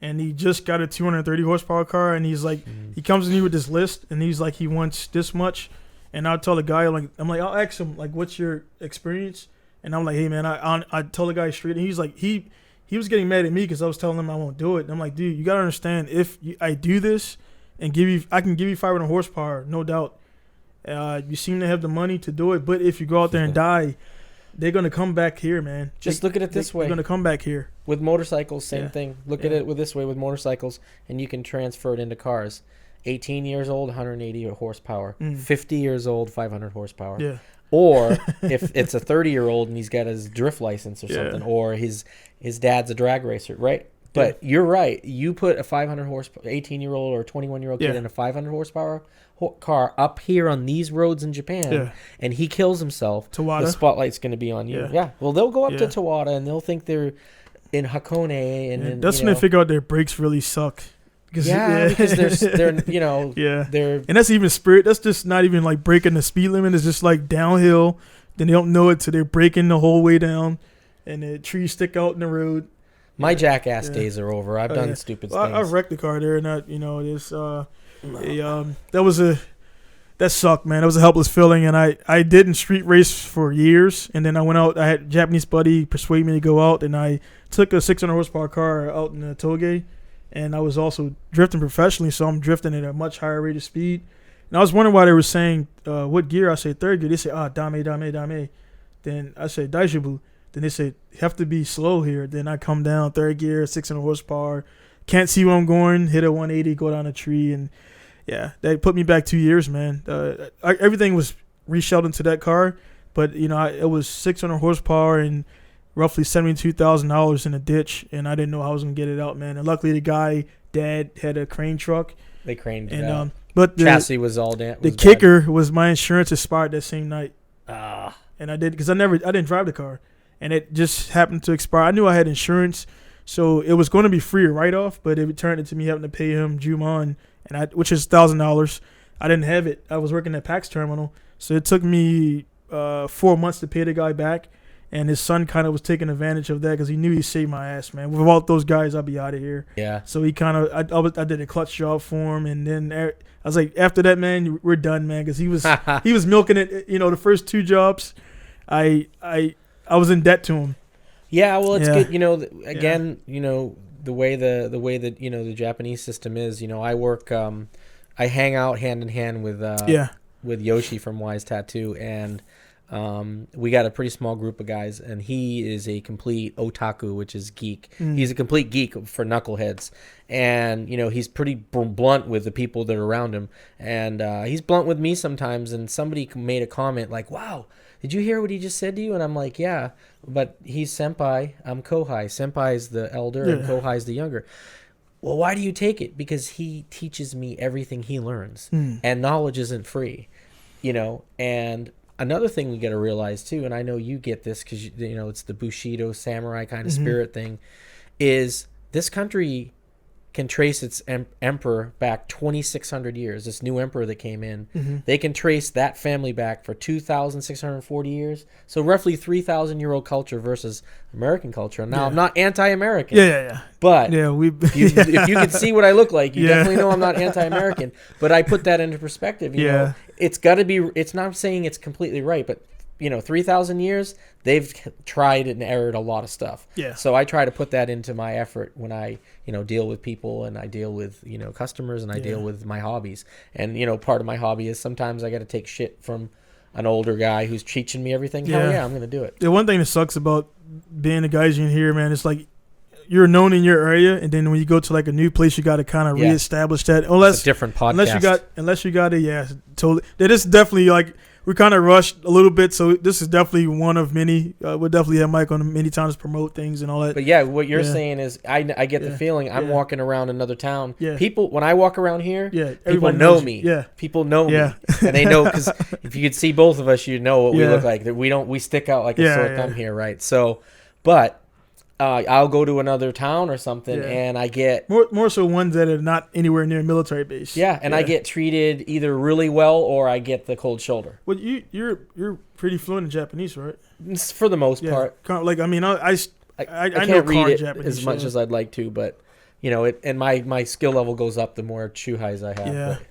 and he just got a 230 horsepower car, and he's like, he comes to me with this list, and he's like, he wants this much, and I'll tell the guy I'll ask him like, what's your experience, and I'm like, hey man, I tell the guy straight, and he's like He was getting mad at me because I was telling him I won't do it. And I'm like, dude, you got to understand, if I do this and I can give you 500 horsepower, no doubt. You seem to have the money to do it. But if you go out there and die, they're going to come back here, man. Just look at it this way. They're going to come back here. With motorcycles, same thing. Look at it this way with motorcycles, and you can transfer it into cars. 18 years old, 180 horsepower. 50 years old, 500 horsepower. Yeah. Or if it's a 30-year-old and he's got his drift license or something, or his dad's a drag racer, right? But you're right. You put a 500 horsepower, 18-year-old or 21-year-old kid in a 500 horsepower car up here on these roads in Japan, and he kills himself. Tawada. The spotlight's going to be on you. Yeah. Well, they'll go up to Tawada and they'll think they're in Hakone, and that's when they figure out their brakes really suck. Because they're they're, and that's even spirit. That's just not even like breaking the speed limit. It's just like downhill. Then they don't know it, so they're breaking the whole way down, and the trees stick out in the road. My jackass days are over. I've done stupid things. I wrecked the car there, and that sucked, man. That was a helpless feeling, and I didn't street race for years, and then I went out. I had a Japanese buddy persuade me to go out, and I took a 600 horsepower car out in the Toge. And I was also drifting professionally, so I'm drifting at a much higher rate of speed. And I was wondering why they were saying, what gear? I say third gear. They say, dame. Then I say, daijoubu. Then they say, you have to be slow here. Then I come down, third gear, 600 horsepower. Can't see where I'm going, hit a 180, go down a tree. And, that put me back 2 years, man. Everything was reshelled into that car. But, it was 600 horsepower and roughly $72,000 in a ditch, and I didn't know how I was gonna get it out, man. And luckily, the guy, dad, had a crane truck. They craned it out. But the chassis was all damn. The kicker was my insurance expired that same night. And I did because I didn't drive the car, and it just happened to expire. I knew I had insurance, so it was going to be free or write off, but it turned into me having to pay him Jumon, which is $1,000. I didn't have it. I was working at PAX Terminal, so it took me 4 months to pay the guy back. And his son kind of was taking advantage of that because he knew he saved my ass, man. Without those guys, I'd be out of here. Yeah. So he kind of, I did a clutch job for him, and then I was like, after that, man, we're done, man, because he was milking it. The first 2 jobs, I was in debt to him. Yeah, well, it's good. Again, the way that the Japanese system is. I work. I hang out hand in hand with with Yoshi from Wise Tattoo, and we got a pretty small group of guys, and he is a complete otaku, which is geek. He's a complete geek for knuckleheads, and he's pretty blunt with the people that are around him, and he's blunt with me sometimes. And somebody made a comment like, "Wow, did you hear what he just said to you?" And I'm like, "Yeah, but he's senpai, I'm kohai. Senpai is the elder, and kohai is the younger." Well, why do you take it? Because he teaches me everything he learns, and knowledge isn't free, and another thing we got to realize too, and I know you get this because it's the Bushido samurai kind of spirit thing, is this country can trace its emperor back 2,600 years. This new emperor that came in, they can trace that family back for 2,640 years. So roughly 3,000-year-old culture versus American culture. Now I'm not anti-American. But if you can see what I look like, you definitely know I'm not anti-American. But I put that into perspective. You know, it's got to be. It's not saying it's completely right, but 3,000 years, they've tried and errored a lot of stuff. So I try to put that into my effort when I, deal with people, and I deal with, customers, and I deal with my hobbies. And, part of my hobby is sometimes I got to take shit from an older guy who's teaching me everything. Hell yeah, I'm going to do it. The one thing that sucks about being a Gaijin here, man, it's like you're known in your area, and then when you go to like a new place, you got to kind of reestablish that. Unless it's a different podcast. Unless you got totally. That is definitely like, we kind of rushed a little bit, so this is definitely one of many. We'll definitely have Mike on many times to promote things and all that. But what you're saying is, I get the feeling I'm walking around another town. People, when I walk around here, people know me. People know me, and they know, because if you could see both of us, you know what we look like. That we stick out like a sore thumb here, right? So, but I'll go to another town or something, and I get more so ones that are not anywhere near a military base. I get treated either really well or I get the cold shoulder. Well, you're pretty fluent in Japanese, right? For the most part. Like, I mean, I can't read it Japanese as much as I'd like to, but and my skill level goes up the more chuhais I have.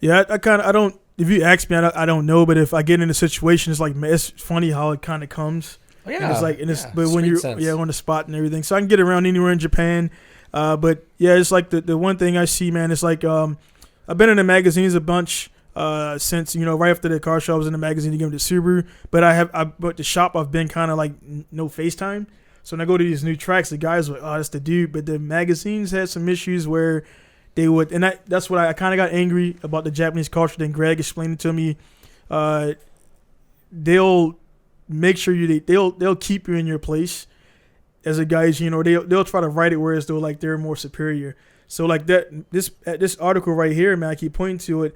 I don't. If you ask me, I don't know, but if I get in a situation, it's like, it's funny how it kind of comes. And it's like, but when you're on the spot and everything, so I can get around anywhere in Japan. But it's like the one thing I see, man. It's like I've been in the magazines a bunch since right after the car show I was in the magazine to give it to Subaru. But the shop I've been kind of like no FaceTime. So when I go to these new tracks, the guys were like, oh, that's the dude. But the magazines had some issues where they would, and that's what I kind of got angry about the Japanese culture. Then Greg explained it to me. They'll make sure they'll keep you in your place as a guy. They'll try to write it where as though like they're more superior. So like this article right here, man, I keep pointing to it.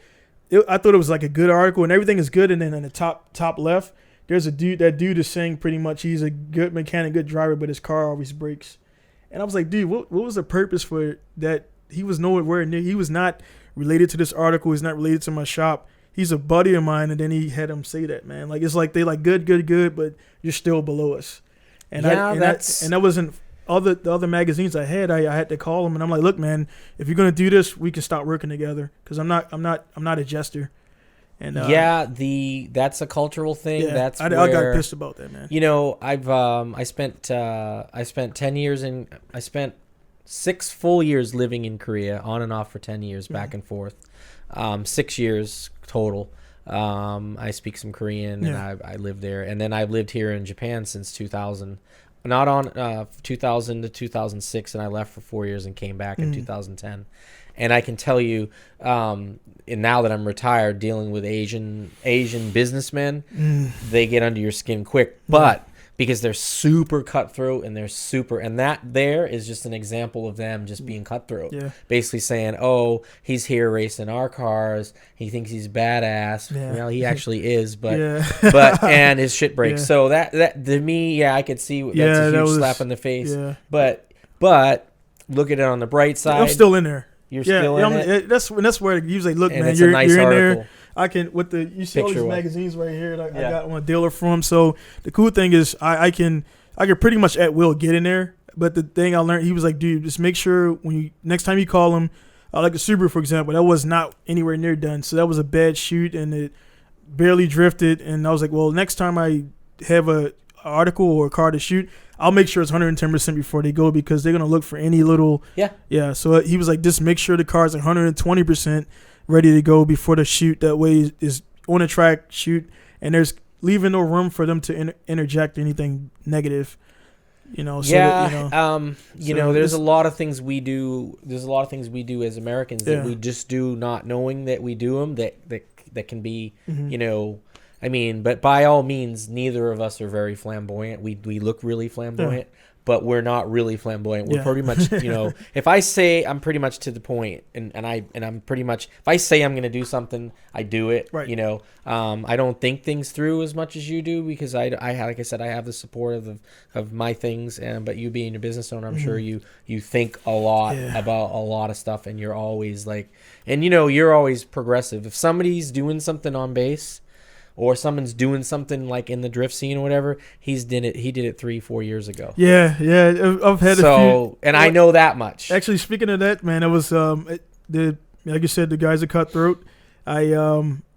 I thought it was like a good article and everything is good. And then in the top left, there's a dude. That dude is saying pretty much he's a good mechanic, good driver, but his car always breaks. And I was like, dude, what was the purpose for that? He was nowhere near. He was not related to this article. He's not related to my shop. He's a buddy of mine, and then he had him say that, man. Like, it's like they like good, but you're still below us. And that wasn't all the other magazines I had. I had to call him, and I'm like, look, man, if you're gonna do this, we can stop working together, because I'm not a jester. And that's a cultural thing. Yeah, I got pissed about that, man. I spent 10 years I spent 6 full years living in Korea, on and off for 10 years, back and forth. 6 years total. I speak some Korean, and I lived there, and then I've lived here in Japan since 2000. Not on 2000 to 2006, and I left for 4 years and came back in 2010. And I can tell you, and now that I'm retired, dealing with Asian businessmen, they get under your skin quick, but because they're super cutthroat and and that there is just an example of them just being cutthroat. Basically saying, oh, he's here racing our cars. He thinks he's badass. Well, he actually is, but and his shit breaks. So that to me, I could see that's a huge slap in the face. But look at it on the bright side. I'm still in there. You're still in it. That's where it usually look, and man. You're in there. I can you see all these magazines right here. I got one dealer from. So the cool thing is I can pretty much at will get in there. But the thing I learned, he was like, dude, just make sure next time you call him, like a Subaru for example, that was not anywhere near done. So that was a bad shoot and it barely drifted. And I was like, well, next time I have a article or a car to shoot, I'll make sure it's 110% before they go, because they're gonna look for any little So he was like, just make sure the car's 120% ready to go before the shoot. That way is on the track, shoot, and there's leaving no room for them to interject anything negative. You know, so yeah. That, you know, there's a lot of things we do. There's a lot of things we do as Americans that we just do, not knowing that we do them. That can be, you know, I mean, but by all means, neither of us are very flamboyant. We look really flamboyant, but we're not really flamboyant. We're pretty much, you know, if I say I'm pretty much to the point, and I'm pretty much, if I say I'm going to do something, I do it. Right. You know, I don't think things through as much as you do because I like I said, I have the support of my things, but you being a business owner, I'm sure you think a lot about a lot of stuff, and you're always like, and you know, you're always progressive. If somebody's doing something on base, or someone's doing something like in the drift scene or whatever, he did it 3-4 years ago. Yeah, I've had a few. And I know that much. Actually, speaking of that, man, it was like you said, the guys are cutthroat.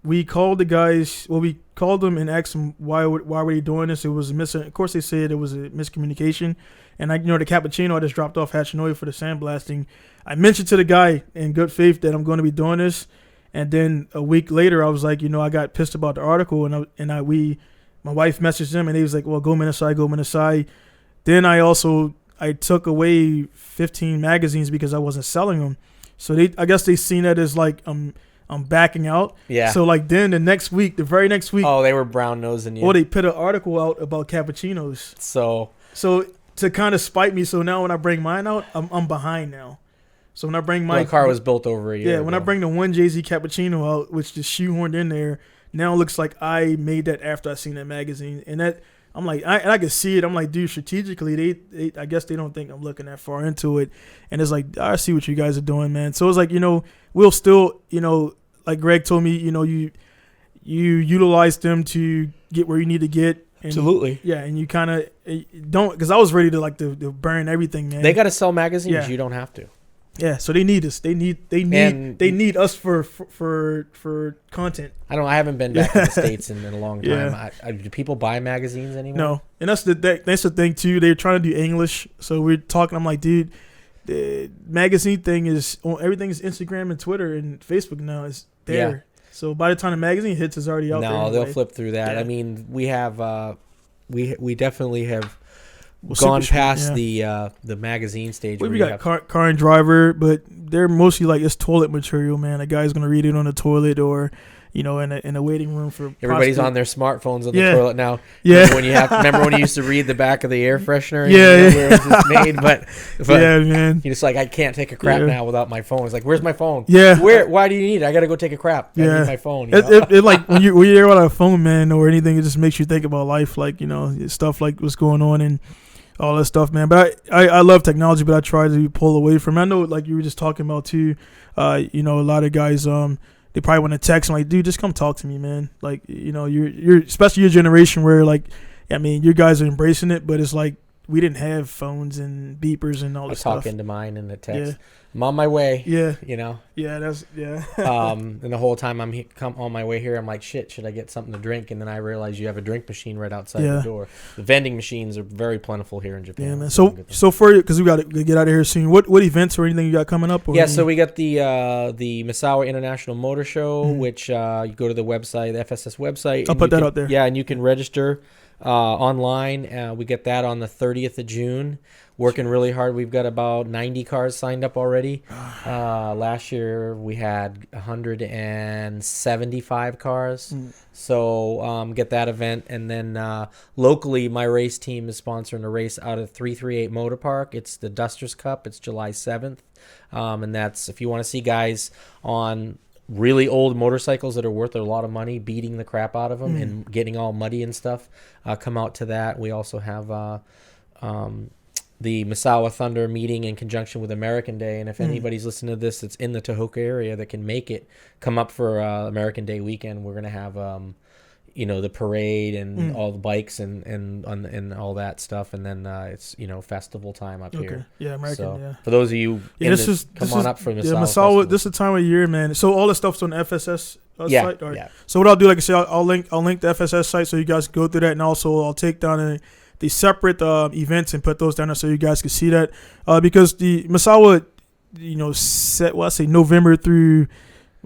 We called the guys. Well, we called them and asked them why were they doing this. It was of course, they said it was a miscommunication. And the cappuccino I just dropped off Hatchinoy for the sandblasting. I mentioned to the guy in good faith that I'm going to be doing this. And then a week later, I was like, I got pissed about the article, my wife messaged him, and he was like, well, go Minnesota. Then I took away 15 magazines because I wasn't selling them. So I guess they seen that as like I'm backing out. Yeah. So like then the very next week. Oh, they were brown nosing you. Well, they put an article out about cappuccinos. So to kind of spite me. So now when I bring mine out, I'm behind now. So when I bring my car was built over a year ago. When I bring the one Jay-Z cappuccino out, which just shoehorned in there, now it looks like I made that after I seen that magazine. And that I'm like, I could see it. I'm like, dude, strategically, they I guess they don't think I'm looking that far into it. And it's like, I see what you guys are doing, man. So it's like, we'll still, like Greg told me, you utilize them to get where you need to get. And, absolutely. Yeah, and you kind of don't, because I was ready to burn everything, man. They got to sell magazines. Yeah. You don't have to. Yeah, so they need us. They need us for content. I haven't been back to the States in a long time. Do people buy magazines anymore? No, and that's the thing too. They're trying to do English, so we're talking. I'm like, dude, the magazine thing is everything is Instagram and Twitter and Facebook now. Is there. Yeah. So by the time the magazine hits, it's already out there. No, they'll flip through that. Yeah. I mean, we have we definitely have. Gone past the magazine stage. We got car and driver, but they're mostly like it's toilet material, man. A guy's gonna read it on the toilet or, in a waiting room for. Everybody's on their smartphones on the toilet now. Yeah. Remember when you used to read the back of the air freshener? Yeah. Where it was made, but yeah, man. You're just like, I can't take a crap now without my phone. It's like, where's my phone? Yeah. Why do you need it? I gotta go take a crap. I need my phone. It like when you're on a phone, man, or anything, it just makes you think about life, like stuff like what's going on and all that stuff, man. But I love technology, but I try to pull away from it. I know, like you were just talking about too, a lot of guys, they probably want to text. I'm like, dude, just come talk to me, man. Like, you're especially your generation where, like, I mean, you guys are embracing it, but it's like we didn't have phones and beepers and all this stuff. I talk into mine in the text. Yeah. I'm on my way. Yeah. Yeah, and the whole time I'm come on my way here, I'm like, shit, should I get something to drink? And then I realize you have a drink machine right outside the door. The vending machines are very plentiful here in Japan. Yeah, man. So for you, because we got to get out of here soon. What events or anything you got coming up? So we got the Misawa International Motor Show, which you go to the website, the FSS website. I'll put that out there. Yeah, and you can register online. We get that on the 30th of June. Working really hard. We've got about 90 cars signed up already. Last year we had 175 cars. So get that event. And then locally, my race team is sponsoring a race out of 338 Motor Park. It's the Dusters Cup. It's July 7th. And that's if you want to see guys on really old motorcycles that are worth a lot of money, beating the crap out of them and getting all muddy and stuff, come out to that. We also have the Misawa Thunder meeting in conjunction with American Day. And if anybody's listening to this that's in the Tohoku area that can make it, come up for American Day weekend. We're going to have, the parade and all the bikes and all that stuff. And then it's, festival time up here. Yeah, American, For those of you, come on up for Misawa. Yeah, Misawa, this is the time of year, man. So all the stuff's on the FSS site? Right. Yeah. So what I'll do, like I said, I'll link the FSS site so you guys can go through that. And also I'll take down the separate events and put those down there so you guys can see that. Because the Misawa, November through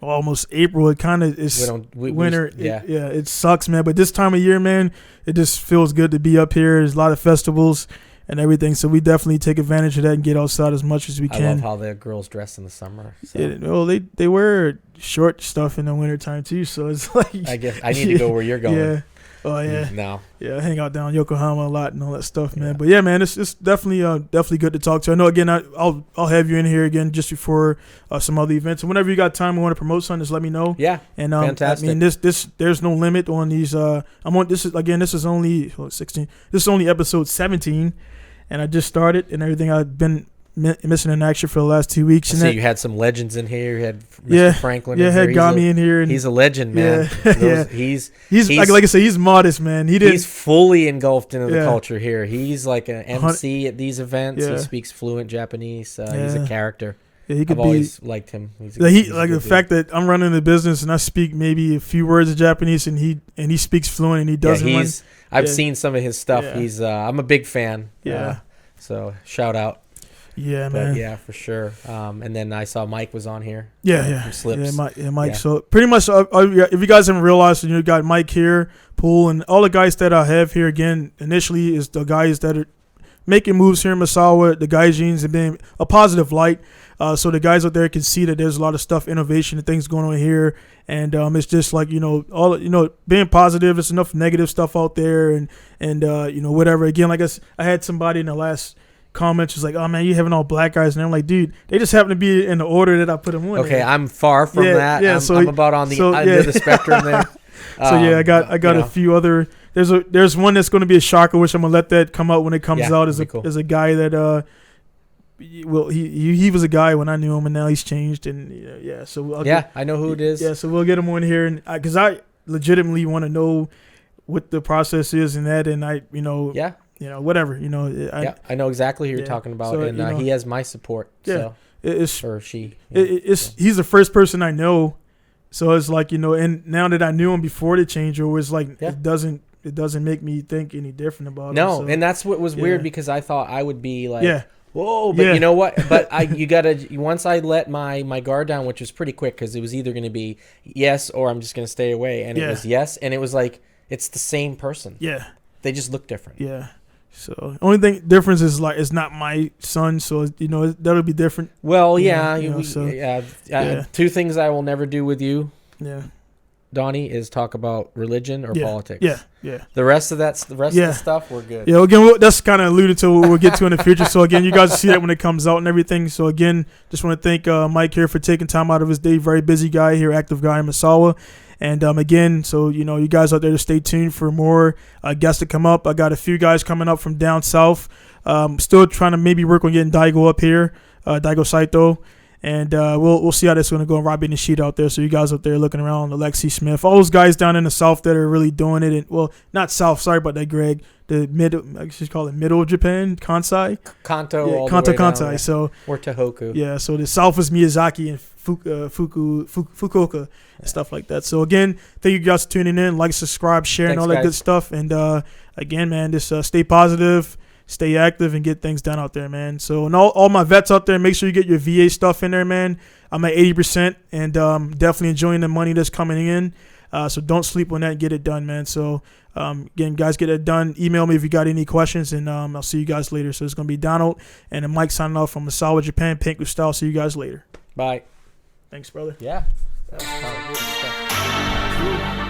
almost April. It kind of is winter. It sucks, man. But this time of year, man, it just feels good to be up here. There's a lot of festivals and everything, so we definitely take advantage of that and get outside as much as we can. I love how the girls dress in the summer. So. Yeah, well, they wear short stuff in the wintertime too, so it's like I guess I need to go where you're going. Yeah. Oh yeah. No. Yeah, I hang out down in Yokohama a lot and all that stuff, man. But yeah, man, it's definitely good to talk to. I know again, I'll have you in here again just before some other events. And whenever you got time and want to promote something, just let me know. Yeah. And fantastic. I mean, this there's no limit on these. This is only 16. This is only episode 17, and I just started and everything. I've been missing in action for the last 2 weeks. So you had some legends in here. You had Mr. Franklin. Yeah, had Gami in here. And he's a legend, man. He's like I said, he's modest, man. He's fully engulfed into the culture here. He's like an MC at these events. He speaks fluent Japanese. He's a character. Yeah, I've always liked him. He's the fact that I'm running the business and I speak maybe a few words of Japanese and he speaks fluent and he doesn't. I've seen some of his stuff. Yeah. I'm a big fan. Yeah. So shout out. Yeah, man. Yeah, for sure. And then I saw Mike was on here. Yeah. Slips. Yeah, Mike. Yeah. So pretty much, if you guys haven't realized, you got Mike here, Poole, and all the guys that I have here again. Initially, is the guys that are making moves here in Misawa, the Gaijins, and being a positive light. So the guys out there can see that there's a lot of stuff, innovation, and things going on here. And it's just like being positive. There's enough negative stuff out there, and whatever. Again, like I had somebody in the last comments was like, oh man, you having all black guys, and I'm like, dude, they just happen to be in the order that I put them in. Okay, I'm far from that. Yeah, I'm about on the end of the spectrum there. So I got a few other. There's one that's going to be a shocker, which I'm gonna let that come out when it comes out. As a guy that he was a guy when I knew him, and now he's changed, and So I know who it is. Yeah, so we'll get him on here, and because I legitimately want to know what the process is, and that, and whatever, I know exactly who you're talking about, so, and he has my support. Yeah, so, he. He's the first person I know, so it's like and now that I knew him before the changeover, it's like it doesn't make me think any different about him. No, so, and that's what was weird because I thought I would be like, whoa, but you know what? But once I let my guard down, which was pretty quick because it was either going to be yes or I'm just going to stay away, and it was yes, and it was like it's the same person. Yeah, they just look different. Yeah. So only thing difference is like it's not my son, so that'll be different. Well, two things I will never do with you, Donnie, is talk about religion or politics. Yeah. The rest of the stuff we're good. Yeah. Again, that's kind of alluded to what we'll get to in the future. So again, you guys see that when it comes out and everything. So again, just want to thank Mike here for taking time out of his day. Very busy guy here, active guy in Misawa. And again, so you guys out there to stay tuned for more guests to come up. I got a few guys coming up from down south. Still trying to maybe work on getting Daigo up here, Daigo Saito, and we'll see how this is going to go. And Robbie Nishida out there. So you guys out there looking around, Alexi Smith, all those guys down in the south that are really doing it. And well, not south. Sorry about that, Greg. The I guess you call it middle of Japan, Kansai, Kanto, Kanto, Kansai. So or Tohoku. Yeah. So the south is Miyazaki and Fukuoka. And stuff like that. So again, thank you guys for tuning in. Like, subscribe, share, and all that good stuff. And again, man, just stay positive, stay active, and get things done out there, man. So and all my vets out there, make sure you get your VA stuff in there, man. I'm at 80% and definitely enjoying the money that's coming in. So don't sleep on that and get it done, man. So again, guys, get it done. Email me if you got any questions, and I'll see you guys later. So it's gonna be Donald and Mike signing off from Misawa, Japan, Pinku style. See you guys later. Bye. Thanks, brother. Yeah. That was good stuff.